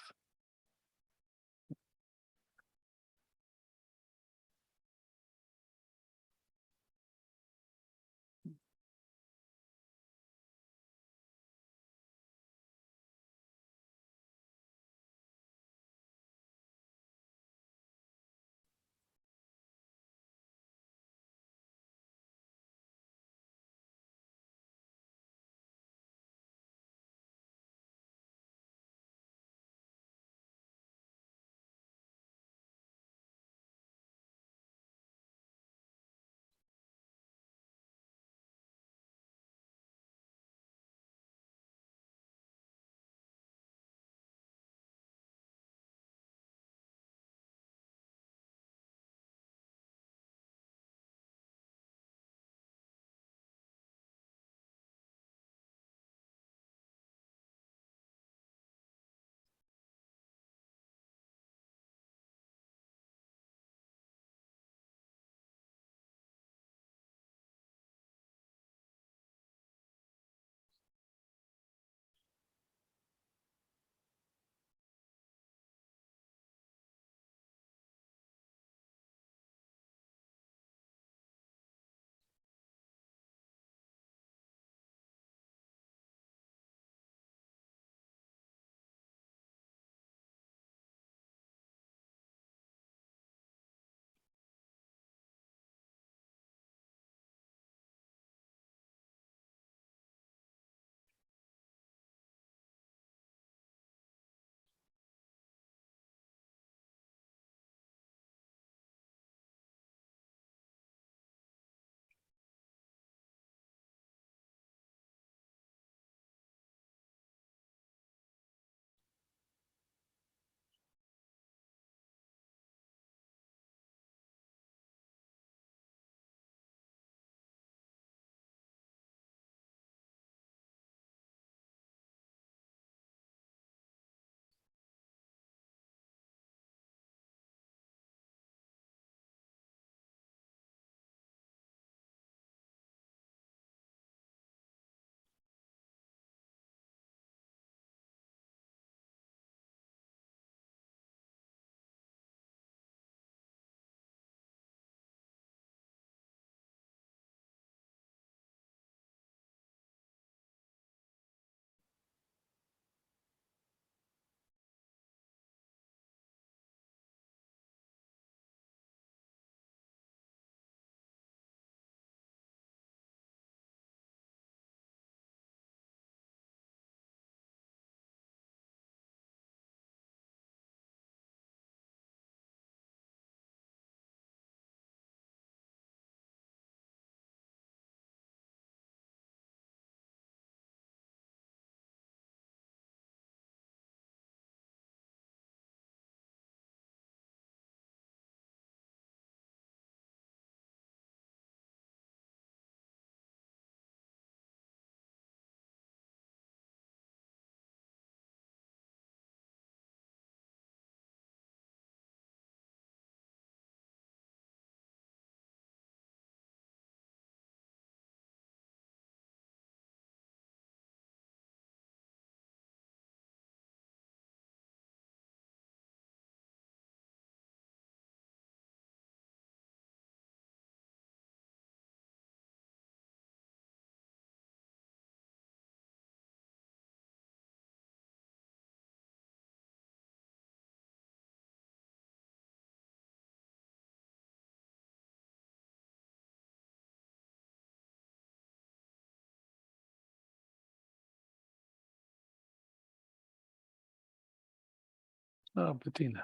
Oh, Bettina.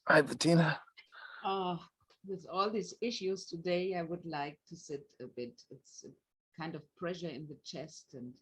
Hi, Bettina. With all these issues today, I would like to sit a bit. It's a kind of pressure in the chest and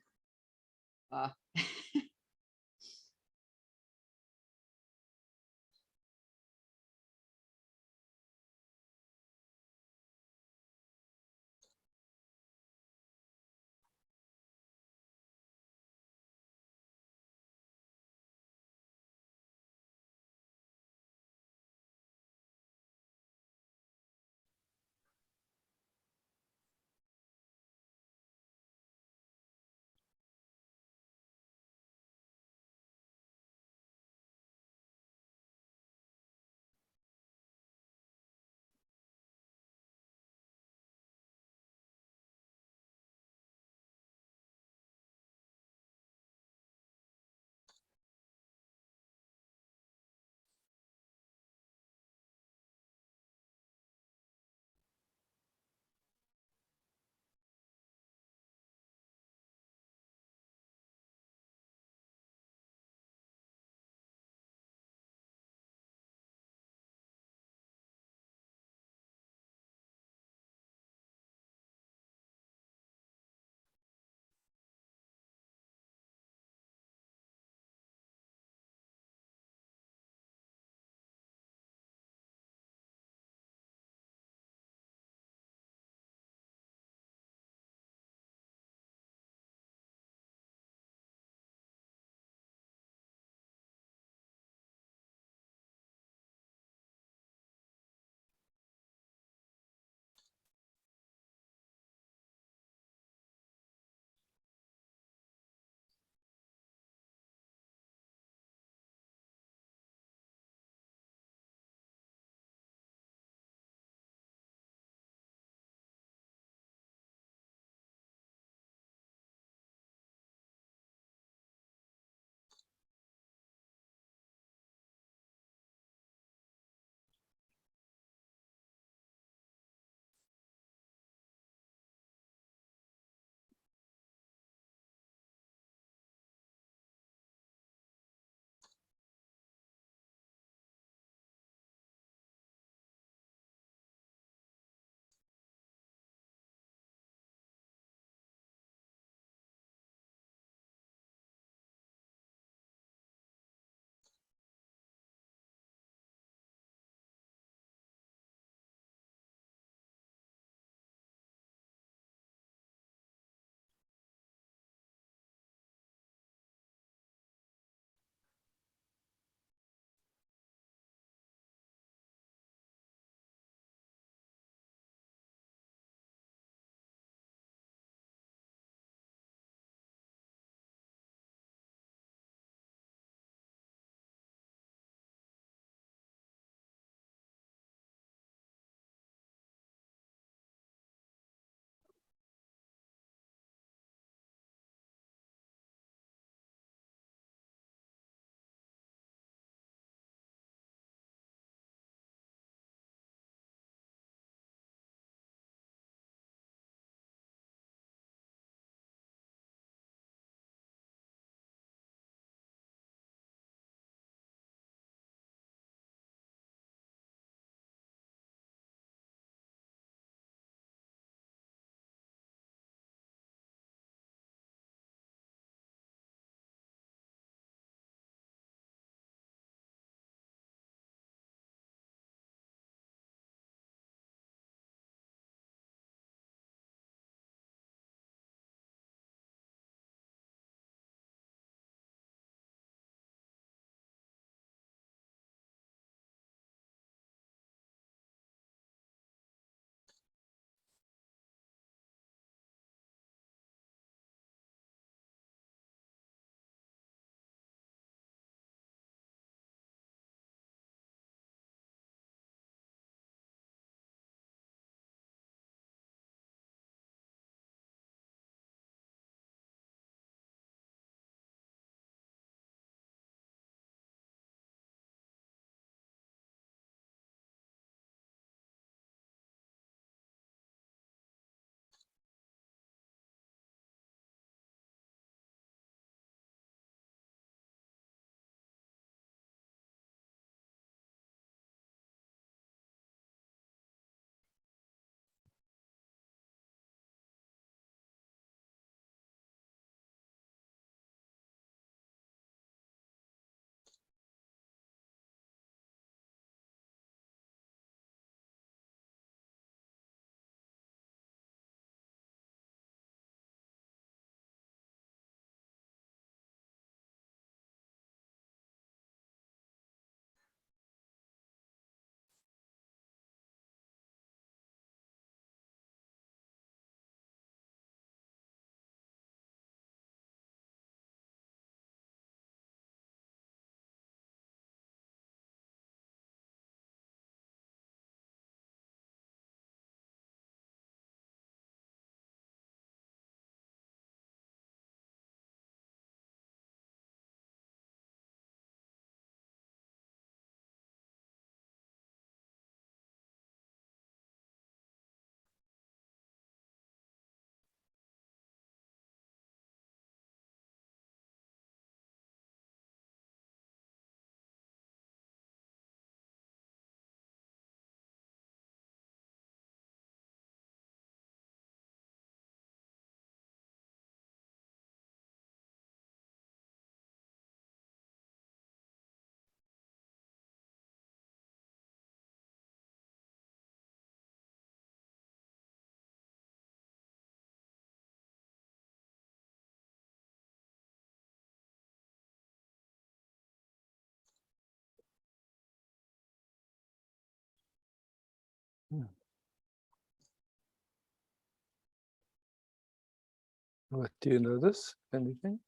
What do you notice? Anything?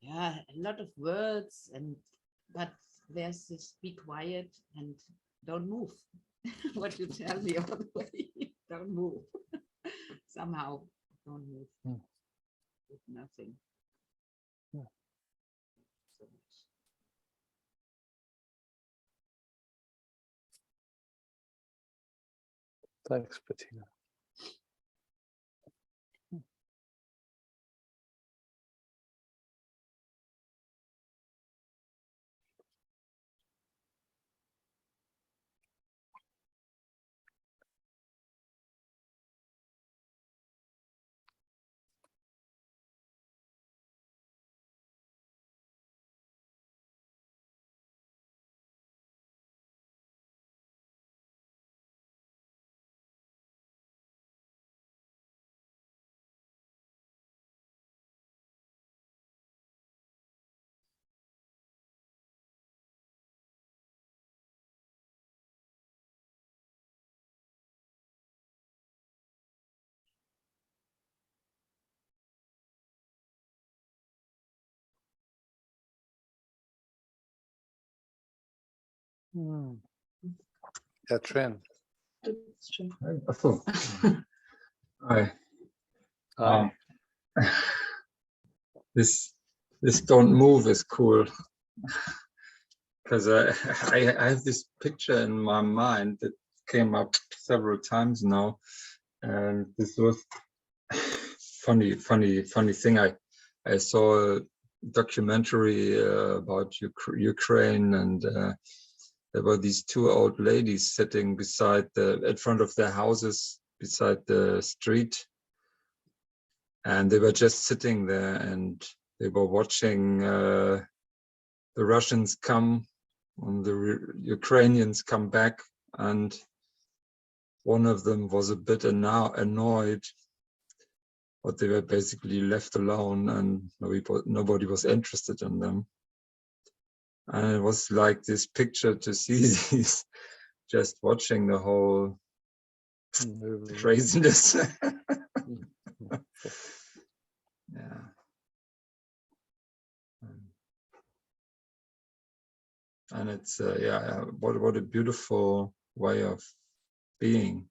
Yeah, a lot of words, but there's this be quiet and don't move. What you tell me all the way, don't move. Somehow, don't move. With nothing. So much. Thanks, Bettina. Yeah, trend. Achso. Hi. Hi. This don't move is cool because I have this picture in my mind that came up several times now, and this was funny thing. I saw a documentary about Ukraine, and there were these two old ladies sitting in front of their houses beside the street. And they were just sitting there and they were watching the Russians come and the Ukrainians come back. And one of them was a bit annoyed, but they were basically left alone and nobody was interested in them. And it was like this picture to see these just watching the whole craziness. Yeah. And it's yeah, what a beautiful way of being.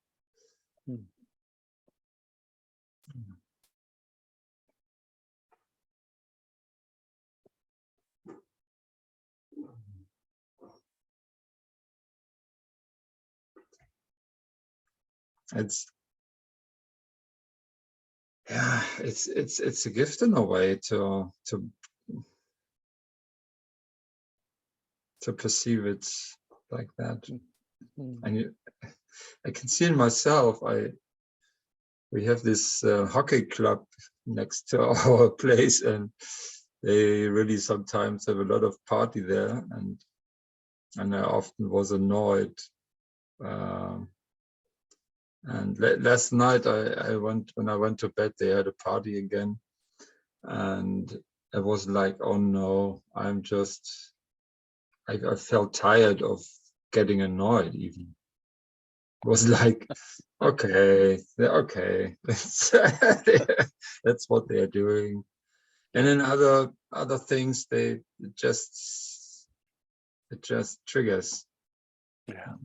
It's a gift in a way to perceive it like that. And I can see in myself. We have this hockey club next to our place, and they really sometimes have a lot of party there, and I often was annoyed. And last night when I went to bed, they had a party again, and I was like, oh no, I felt tired of getting annoyed even. It was like, okay, that's what they're doing. And then other things, it just triggers. Yeah.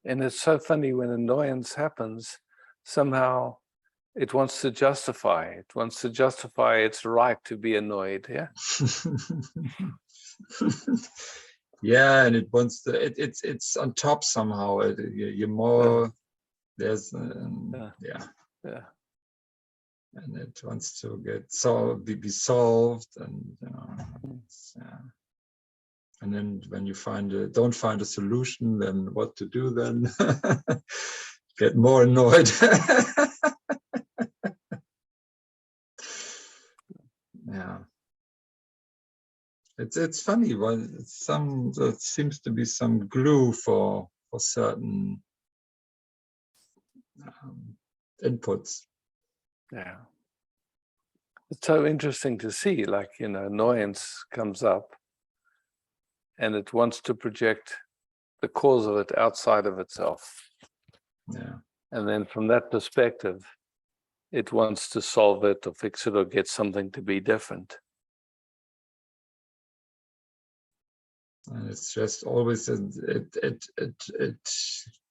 And it's so funny when annoyance happens, somehow it wants to justify. It wants to justify its right to be annoyed. Yeah. Yeah, and it wants to. It's on top somehow. You're more. There's yeah. And it wants to be solved, and yeah. And then when you don't find a solution, then what to do then? Get more annoyed. Yeah. It's funny, there seems to be some glue for certain inputs. Yeah. It's so interesting to see, like, annoyance comes up and it wants to project the cause of it outside of itself. Yeah. And then from that perspective, it wants to solve it or fix it or get something to be different. And it's just always it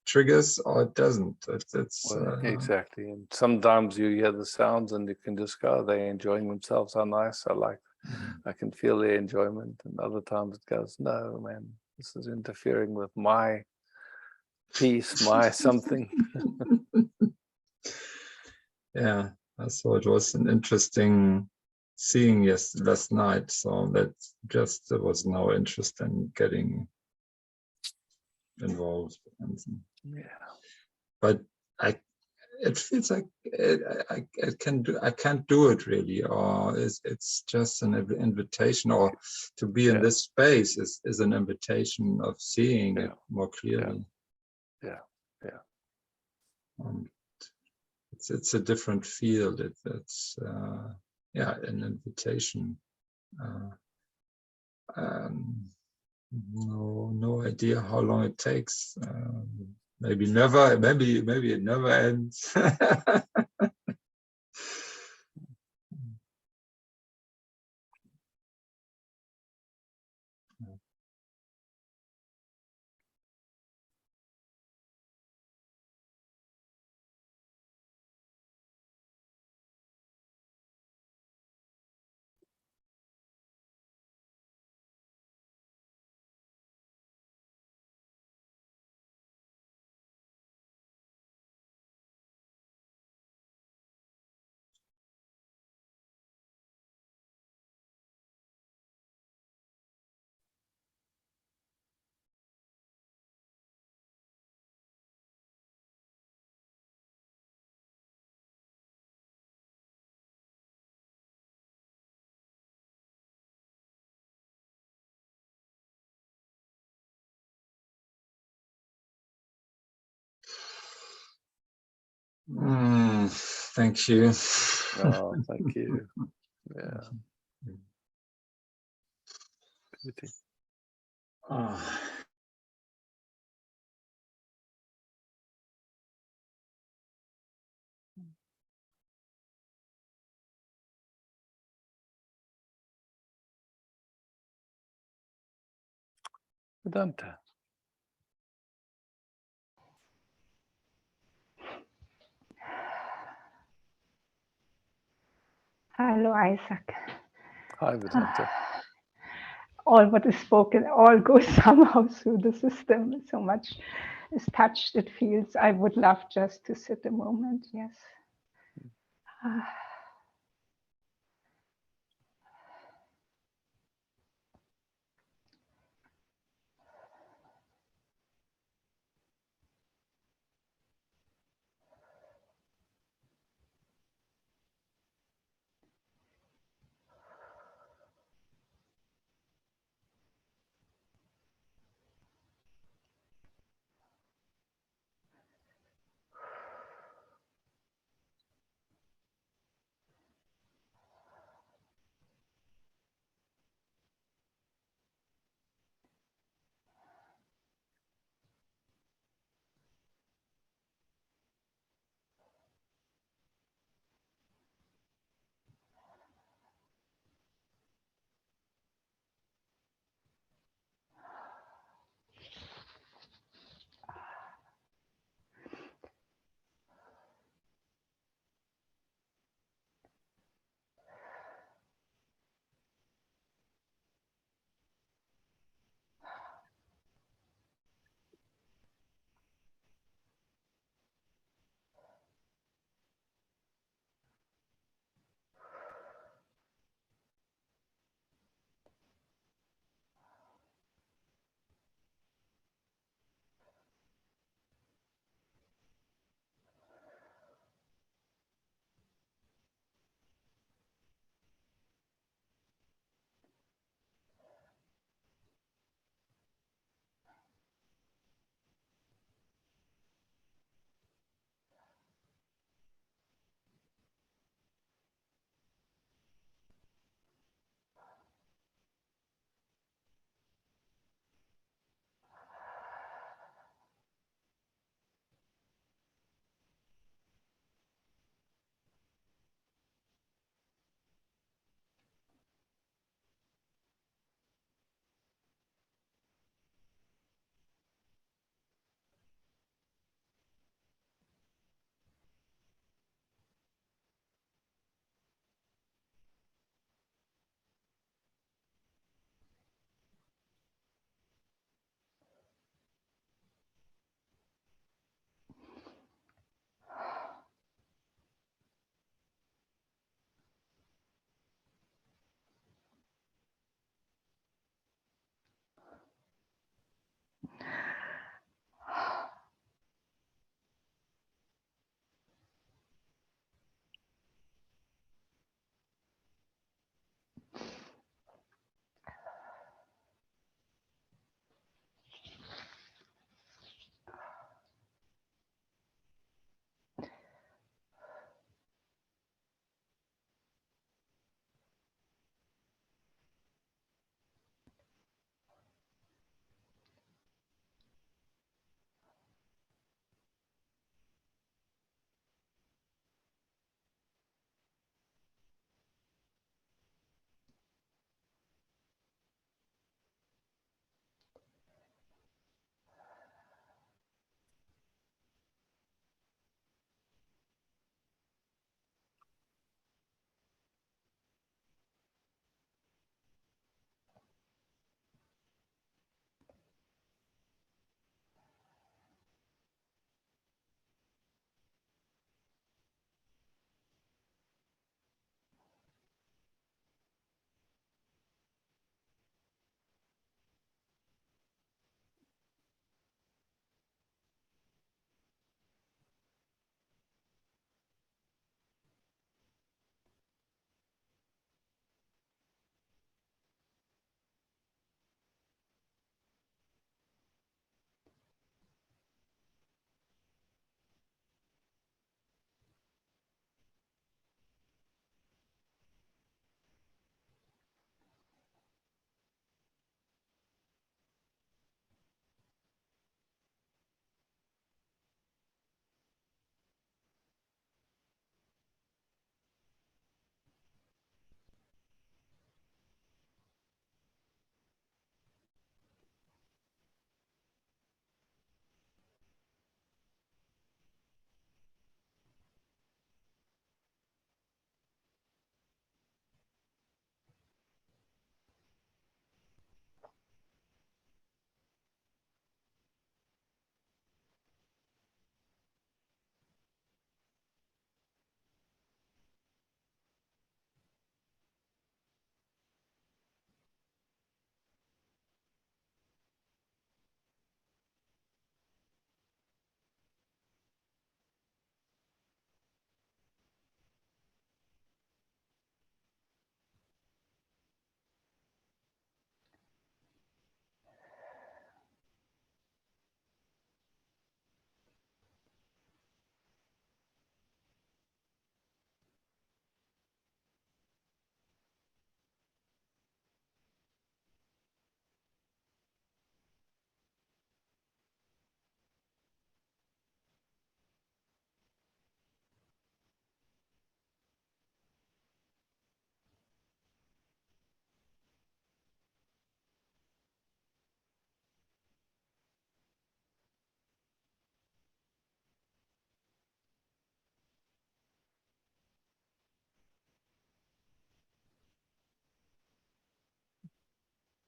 triggers or it doesn't. It's Well, exactly. And sometimes you hear the sounds and you can just go, they're enjoying themselves. How nice. I can feel their enjoyment. And other times it goes, no, man, this is interfering with my peace, my something. yeah. So it was an interesting seeing last night. So that just there was no interest in getting involved. And, Yeah. but it feels like I can't do it really, or it's just an invitation, or to be in this space is an invitation of seeing it more clearly. Yeah. It's a different field. It's an invitation. No idea how long it takes. Maybe never. Maybe it never ends. Thank you. Oh, thank you. Yeah. Beauty. Oh. Vedanta. Hello, Isaac. Hi, Vedanta. All what is spoken, all goes somehow through the system. So much is touched, it feels. I would love just to sit a moment, yes.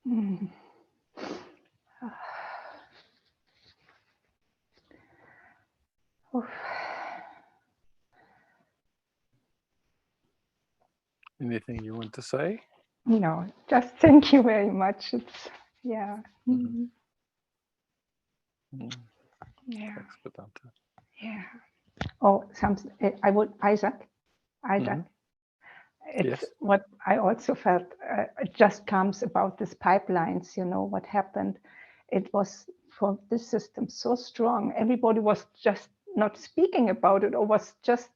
Mm. Oof. Anything you want to say? No, just thank you very much. It's, yeah. Mhm. Mm. Mm, Yeah. thanks, Vedanta. Yeah. Oh, something I would, Isaac. Mhm. It's Yes. what I also felt. It just comes about these pipelines. You know what happened. It was for this system so strong. Everybody was just not speaking about it, or was just.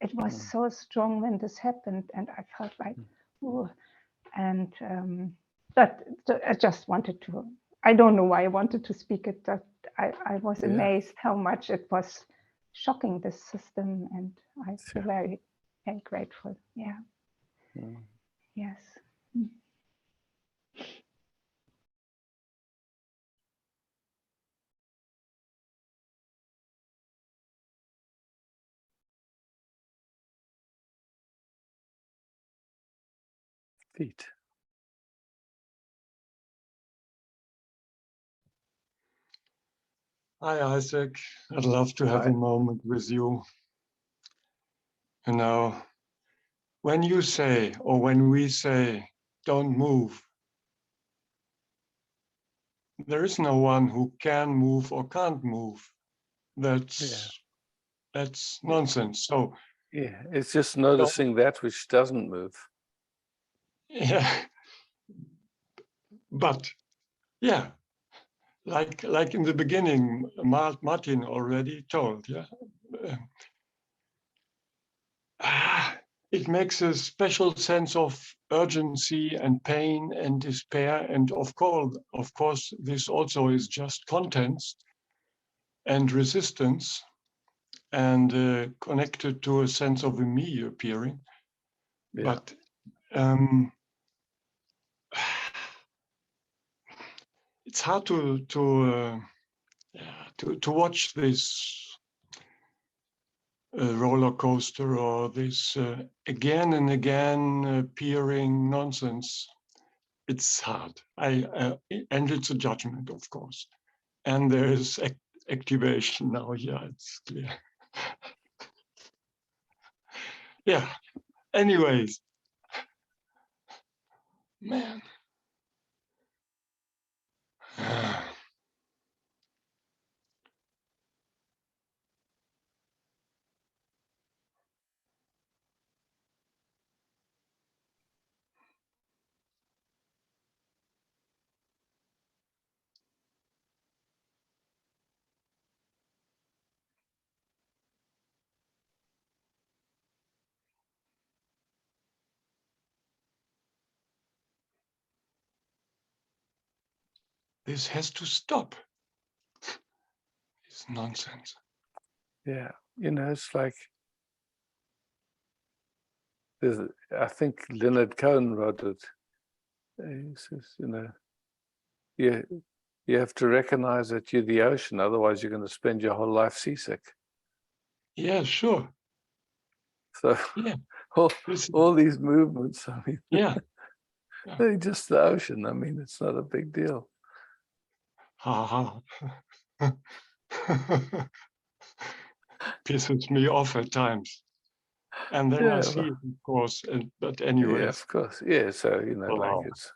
It was Mm. so strong when this happened, and I felt like, Mm. oh, and that I just wanted to. I don't know why I wanted to speak it. That I was Yeah. amazed how much it was shocking this system, and I feel very, very grateful. Yeah. Mm. Yes. Feet. Hi, Isaac. I'd love to have Hi. a moment with you. You know, when you say, or when we say, don't move, there is no one who can move or can't move. Yeah. That's nonsense. So, Yeah. It's just don't, noticing that which doesn't move. yeah, but yeah, like in the beginning, Martin already told, yeah. It makes a special sense of urgency and pain and despair. And of course, this also is just contents and resistance and connected to a sense of a me appearing. Yeah. But it's hard to watch this roller coaster or this again and again appearing nonsense. It's hard. And it's a judgment, of course. And there is activation now. Yeah, it's clear. Yeah. Anyways, man. This has to stop. It's nonsense. Yeah. You know, it's like I think Leonard Cohen wrote it. He says, you know, you have to recognize that you're the ocean, otherwise you're going to spend your whole life seasick. Yeah, sure. So Yeah. all these movements, I mean, Yeah. they're just the ocean. I mean, it's not a big deal. Ha ha. Pisses me off at times. And then I Yeah, see it, of course. But yeah, anyways. of course. Yeah, so, you know, like Wow. it's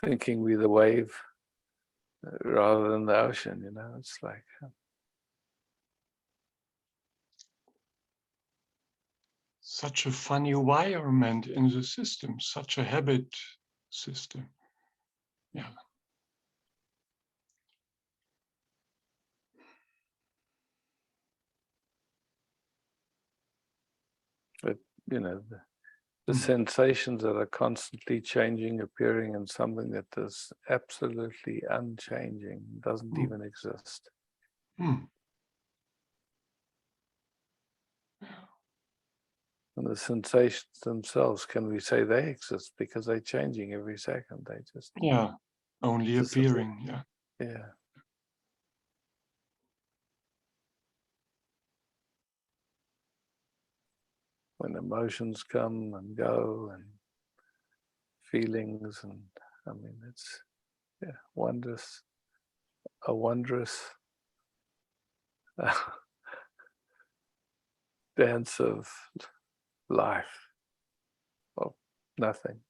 thinking we're the wave rather than the ocean, you know, it's like. Such a funny environment in the system, such a habit system. Yeah. But, you know, the sensations that are constantly changing, appearing in something that is absolutely unchanging, doesn't even exist. And the sensations themselves, can we say they exist? Because they're changing every second. They just Only appearing. Yeah. Yeah. When emotions come and go and feelings and I mean, it's wondrous, a wondrous dance of life, of nothing.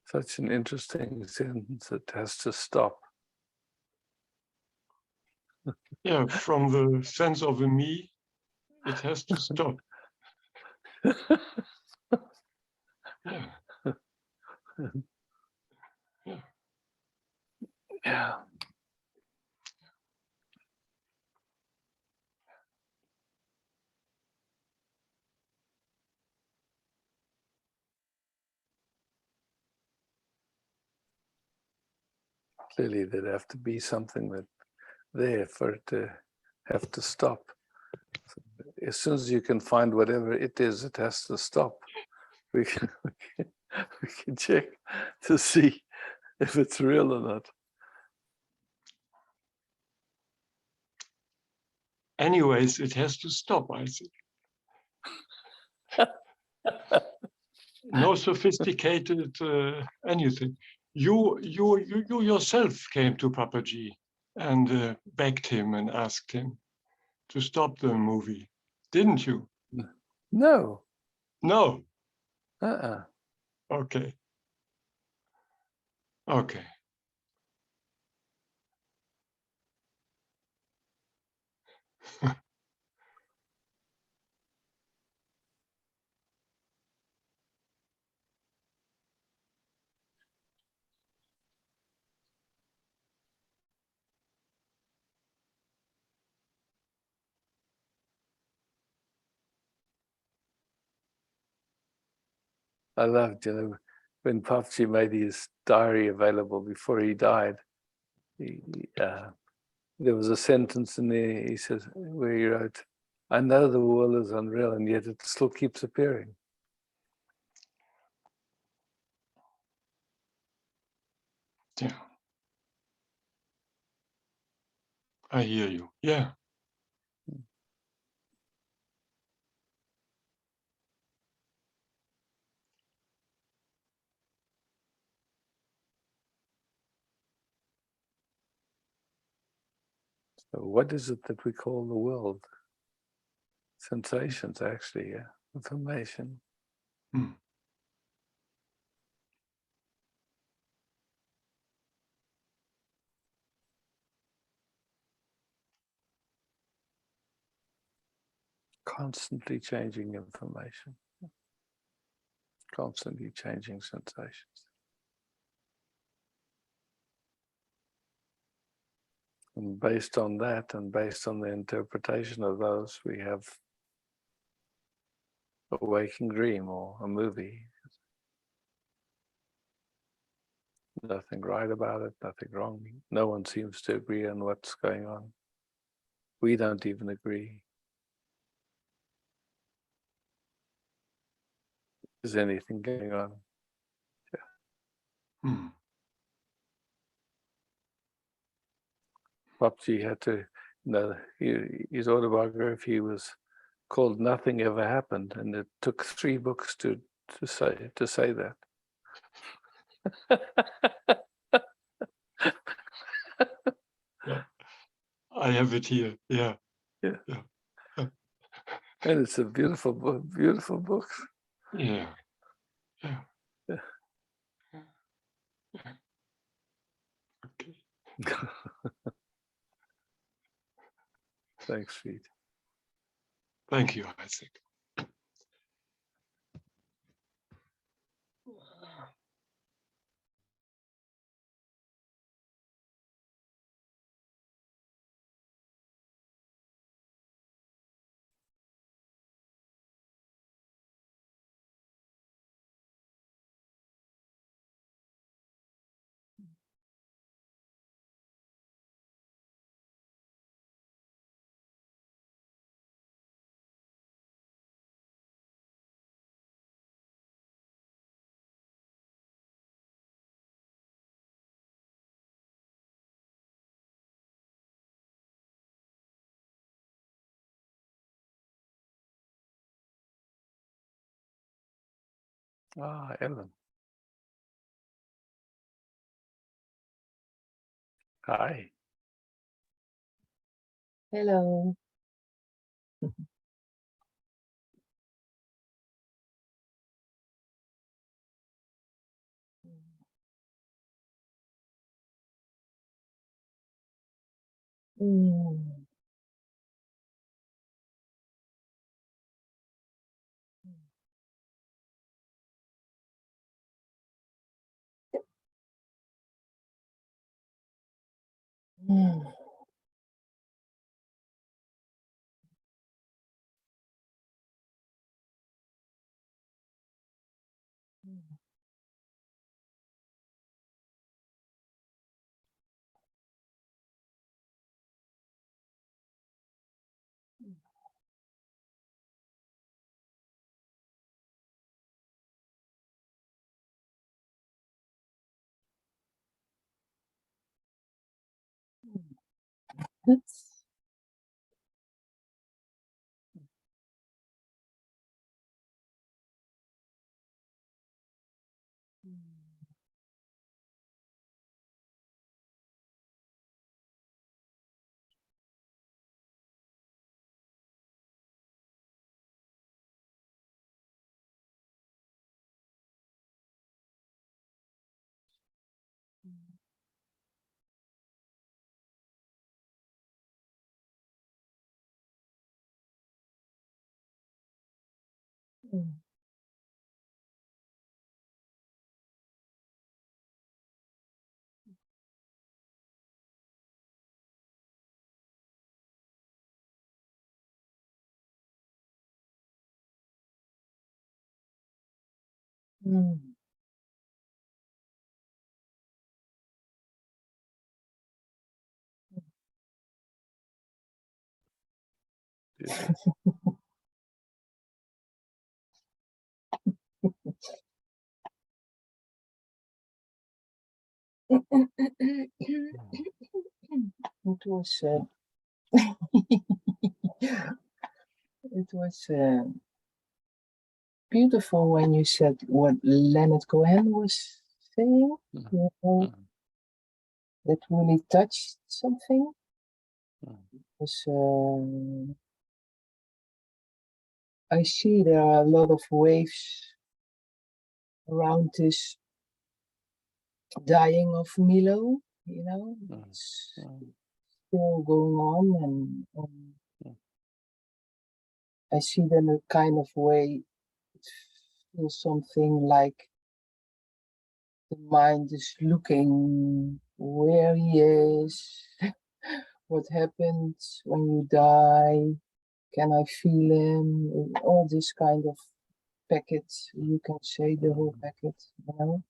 Such an interesting sentence that has to stop. Yeah, from the sense of a me, it has to stop. Yeah. Yeah. Yeah. Clearly, there'd have to be something that there for it to have to stop. As soon as you can find whatever it is, it has to stop. We can check to see if it's real or not. Anyways, it has to stop, I think. No sophisticated anything. You yourself came to Papaji and begged him and asked him to stop the movie, didn't you? No. No. Uh-uh. Okay. Okay. I loved, when Papaji made his diary available before he died, there was a sentence in there, he says, where he wrote, "I know the world is unreal and yet it still keeps appearing." Yeah. I hear you. Yeah. So what is it that we call the world? Sensations, actually, yeah. Information. Hmm. Constantly changing information. Constantly changing sensations. And based on that and based on the interpretation of those, we have a waking dream or a movie. Nothing right about it, nothing wrong. No one seems to agree on what's going on. We don't even agree. Is anything going on? Yeah. Hmm. Papaji had to, his autobiography was called Nothing Ever Happened, and it took 3 books to say that. Yeah. I have it here. Yeah. Yeah. Yeah. And it's a beautiful book, beautiful book. Yeah. Yeah. Yeah. Okay. Thanks, Reed. Thank you, Isaac. Ah, Ellen. Hi. Hello. Mm. Mm. That's mm. Mm. It was it was beautiful when you said what Leonard Cohen was saying. Mm, You know, mm, that really touched something. mm, Was I see there are a lot of waves around this dying of Milo. You know, mm, it's mm, still going on, and mm, I see them a kind of way. It feels something like the mind is looking where he is, what happens when you die, can I feel him, all this kind of packet, you can say the whole packet, you know.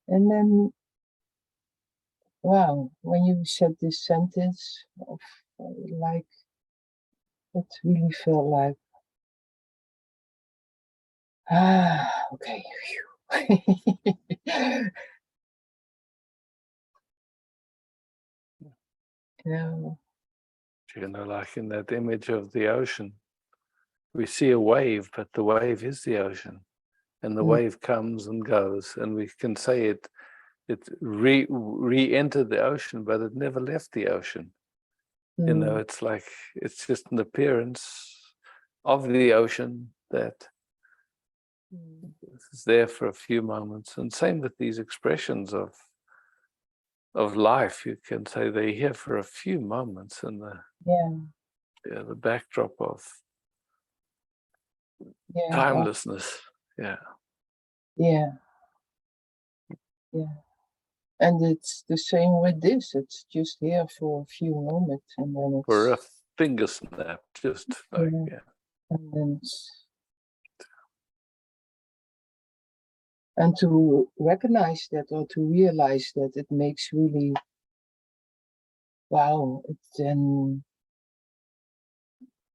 And then, wow, when you said this sentence of like, it really felt like, okay. Yeah. You know, like in that image of the ocean, we see a wave, but the wave is the ocean, and the wave comes and goes, and we can say it re-entered the ocean, but it never left the ocean. You know, it's like it's just an appearance of the ocean that is there for a few moments. And same with these expressions of life. You can say they're here for a few moments in the backdrop of timelessness. Yeah. And it's the same with this. It's just here for a few moments, and then it's For a finger snap, just like and then and to recognize that or to realize that, it makes really wow. It then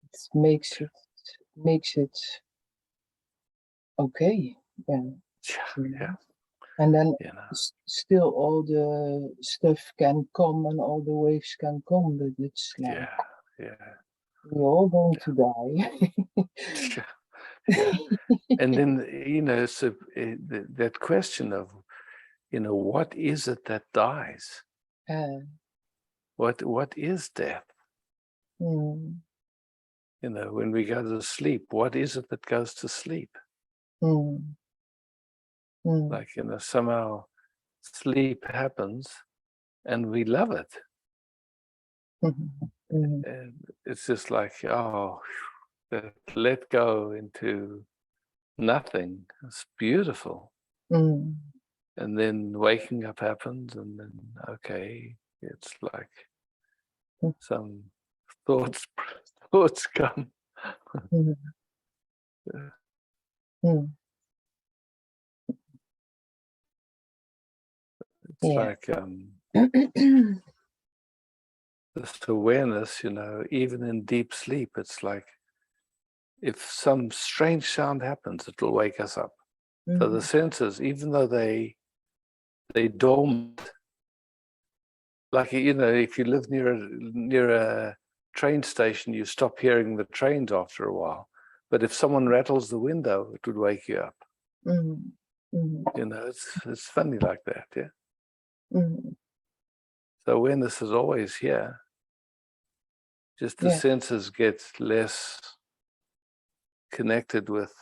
it makes it okay. Yeah. And then You know. still all the stuff can come and all the waves can come, but it's like we're all going to die. Yeah. And then, you know, so that question of, you know, what is it that dies? What is death? You know, when we go to sleep, what is it that goes to sleep? Like, you know, somehow sleep happens and we love it. And it's just like, oh, let go into nothing. It's beautiful. And then waking up happens, and then, okay, it's like some thoughts come. It's like this awareness, you know, even in deep sleep, it's like if some strange sound happens, it'll wake us up. So the senses, even though they dormant, like, you know, if you live near a train station, you stop hearing the trains after a while. But if someone rattles the window, it would wake you up. You know, it's funny like that, yeah. So awareness is always here. Just the senses get less connected with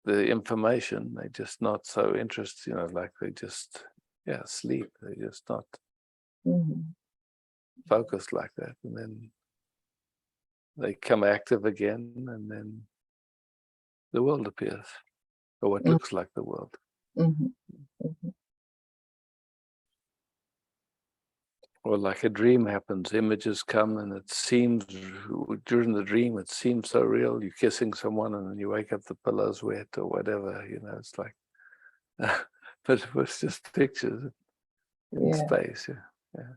the information. They're just not so interested, you know, like they just sleep. They're just not focused like that. And then they come active again, and then the world appears, or what looks like the world. Or like a dream happens, images come, and it seems, during the dream, it seems so real. You're kissing someone and then you wake up, the pillow's wet or whatever, you know, it's like, but it was just pictures in space, yeah.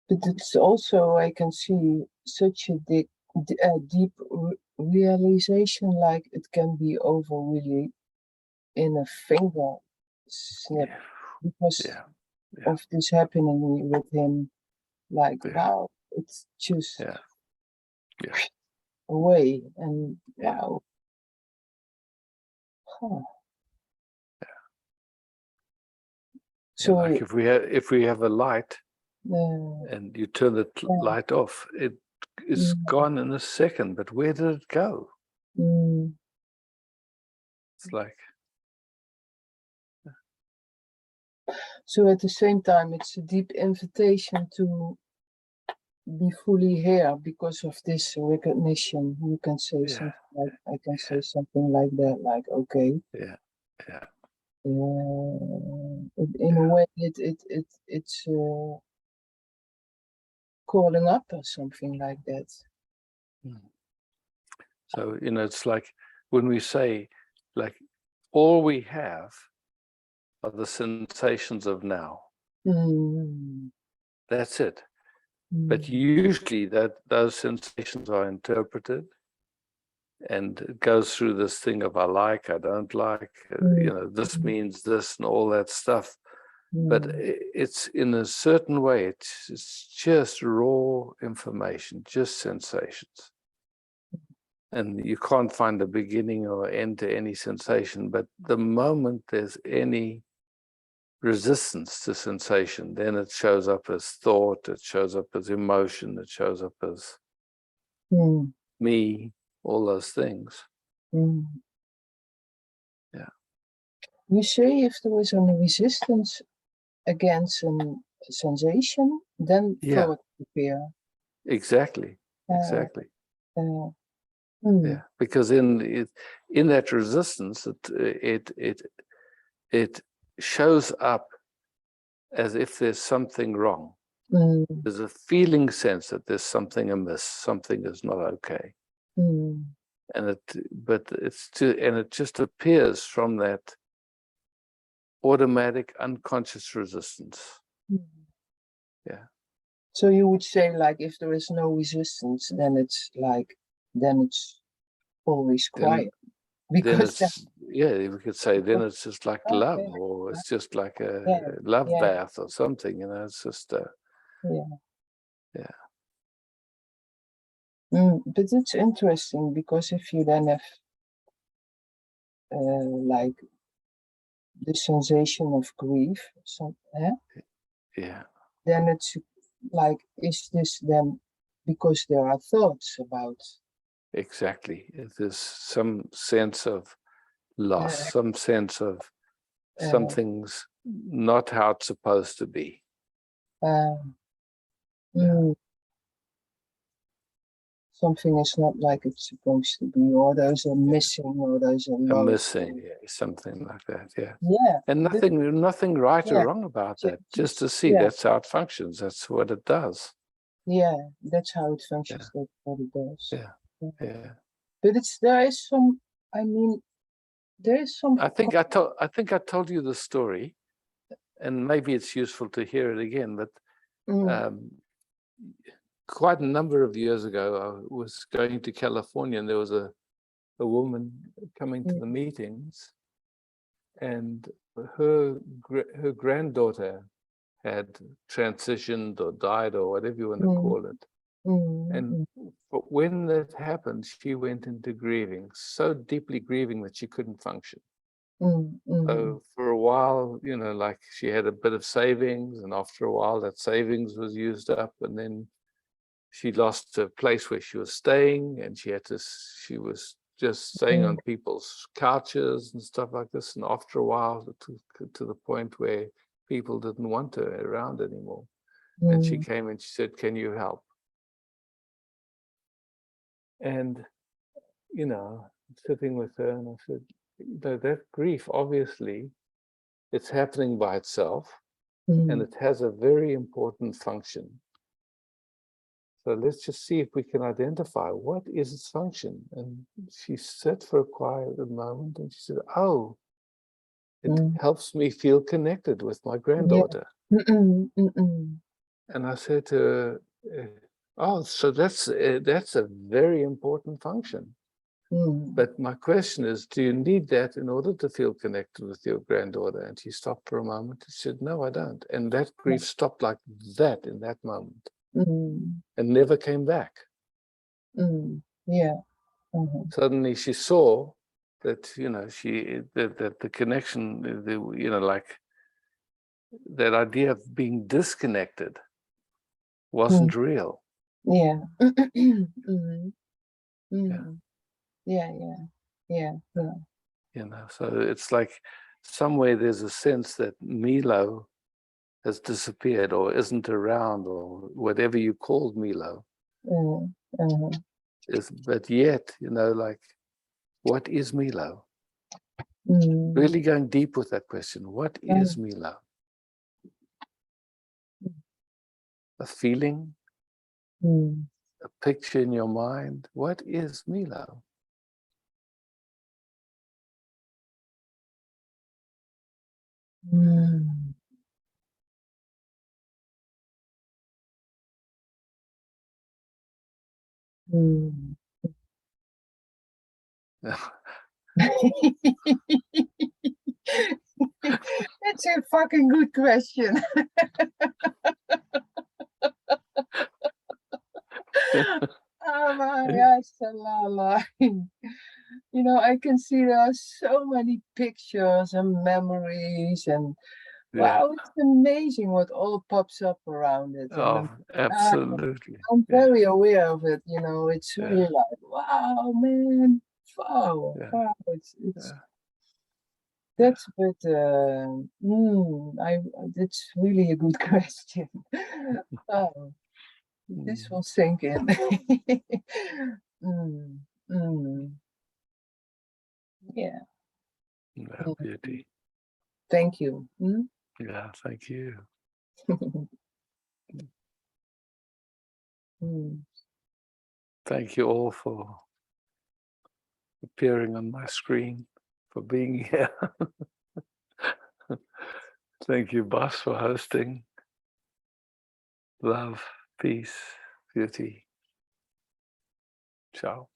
But it's also, I can see such a deep realization, like it can be over really in a finger snap, because of this happening with him. Like, wow, it's just away, and wow. So like if we have a light and you turn the light off, it is gone in a second, but where did it go? It's like, so at the same time, it's a deep invitation to be fully here because of this recognition. You can say something like, I can say something like that, like, okay. In a way, it's calling up or something like that. So, you know, it's like when we say, like, all we have are the sensations of now. That's it. But usually those sensations are interpreted, and it goes through this thing of I like, I don't like, you know, this means this and all that stuff. But mm, it's in a certain way, it's just raw information, just sensations. And you can't find a beginning or end to any sensation, but the moment there's any resistance to sensation, then it shows up as thought, it shows up as emotion, it shows up as mm, me, all those things. mm. Yeah. You say if there is any resistance against a sensation, then Yeah. thought appear. Exactly. Uh, Exactly. mm, Yeah. Because in that resistance, it shows up as if there's something wrong. mm, There's a feeling sense that there's something amiss, something is not okay. mm, And it just appears from that automatic unconscious resistance. mm. Yeah. So you would say, like, if there is no resistance, then it's always quiet. Then Because it's, yeah, we could say then it's just like love, okay, or it's just like a yeah, love yeah, bath or something, it's just yeah. yeah. But it's interesting because if you then have like the sensation of grief, Yeah, then it's like, is this then because there are thoughts about exactly. There's some sense of loss, uh, some sense of uh, something's not how it's supposed to be. uh, Yeah. something is not like it's supposed to be, or those are missing, or those are And lost. missing, yeah, something like that, yeah. Yeah. And nothing right or Yeah, wrong about that. Just to see yeah, that's how it functions. That's what it does. yeah, that's how it Yeah, functions. That's what it does. yeah, Yeah. yeah. But there is some. I mean, there is some. I think I told you the story, and maybe it's useful to hear it again. But quite a number of years ago, I was going to California, and there was a woman coming to the meetings, and her granddaughter had transitioned or died or whatever you want to call it. And when that happened, she went into grieving, so deeply grieving that she couldn't function. So for a while, like she had a bit of savings, and after a while that savings was used up, and then she lost a place where she was staying, and she was just staying on people's couches and stuff like this. And after a while, to the point where people didn't want her around anymore. And she came and she said, "Can you help?" And, sitting with her, and I said, that grief, obviously, it's happening by itself, and it has a very important function. So let's just see if we can identify what is its function. And she sat for a quiet moment, and she said, "Oh, it helps me feel connected with my granddaughter." And I said to her, "Oh, so that's a very important function. But my question is, do you need that in order to feel connected with your granddaughter?" And she stopped for a moment. She said, "No, I don't." And that grief stopped like that in that moment and never came back. Yeah. Suddenly she saw that, that the connection, like that idea of being disconnected wasn't real. Yeah. Yeah. Yeah. So it's like somewhere there's a sense that Milo has disappeared or isn't around, or whatever you called Milo. But yet, like, what is Milo? Really going deep with that question. What is Milo? A feeling? A picture in your mind? What is Milo? That's a fucking good question. Oh my gosh, Salala. You know, I can see there are so many pictures and memories, and Yeah. wow, it's amazing what all pops up around it. And Oh, absolutely. I'm Yeah. very aware of it, you know, it's Yeah. really like, wow, man, wow, Yeah. wow, it's Yeah. that's but that's really a good question. Oh, this will sink in. Mm, mm. Yeah, Yeah, beauty. thank you. Mm? Yeah, thank you. Mm. Thank you all for appearing on my screen, for being here. Thank you, Bas, for hosting. Love, peace, beauty. Ciao.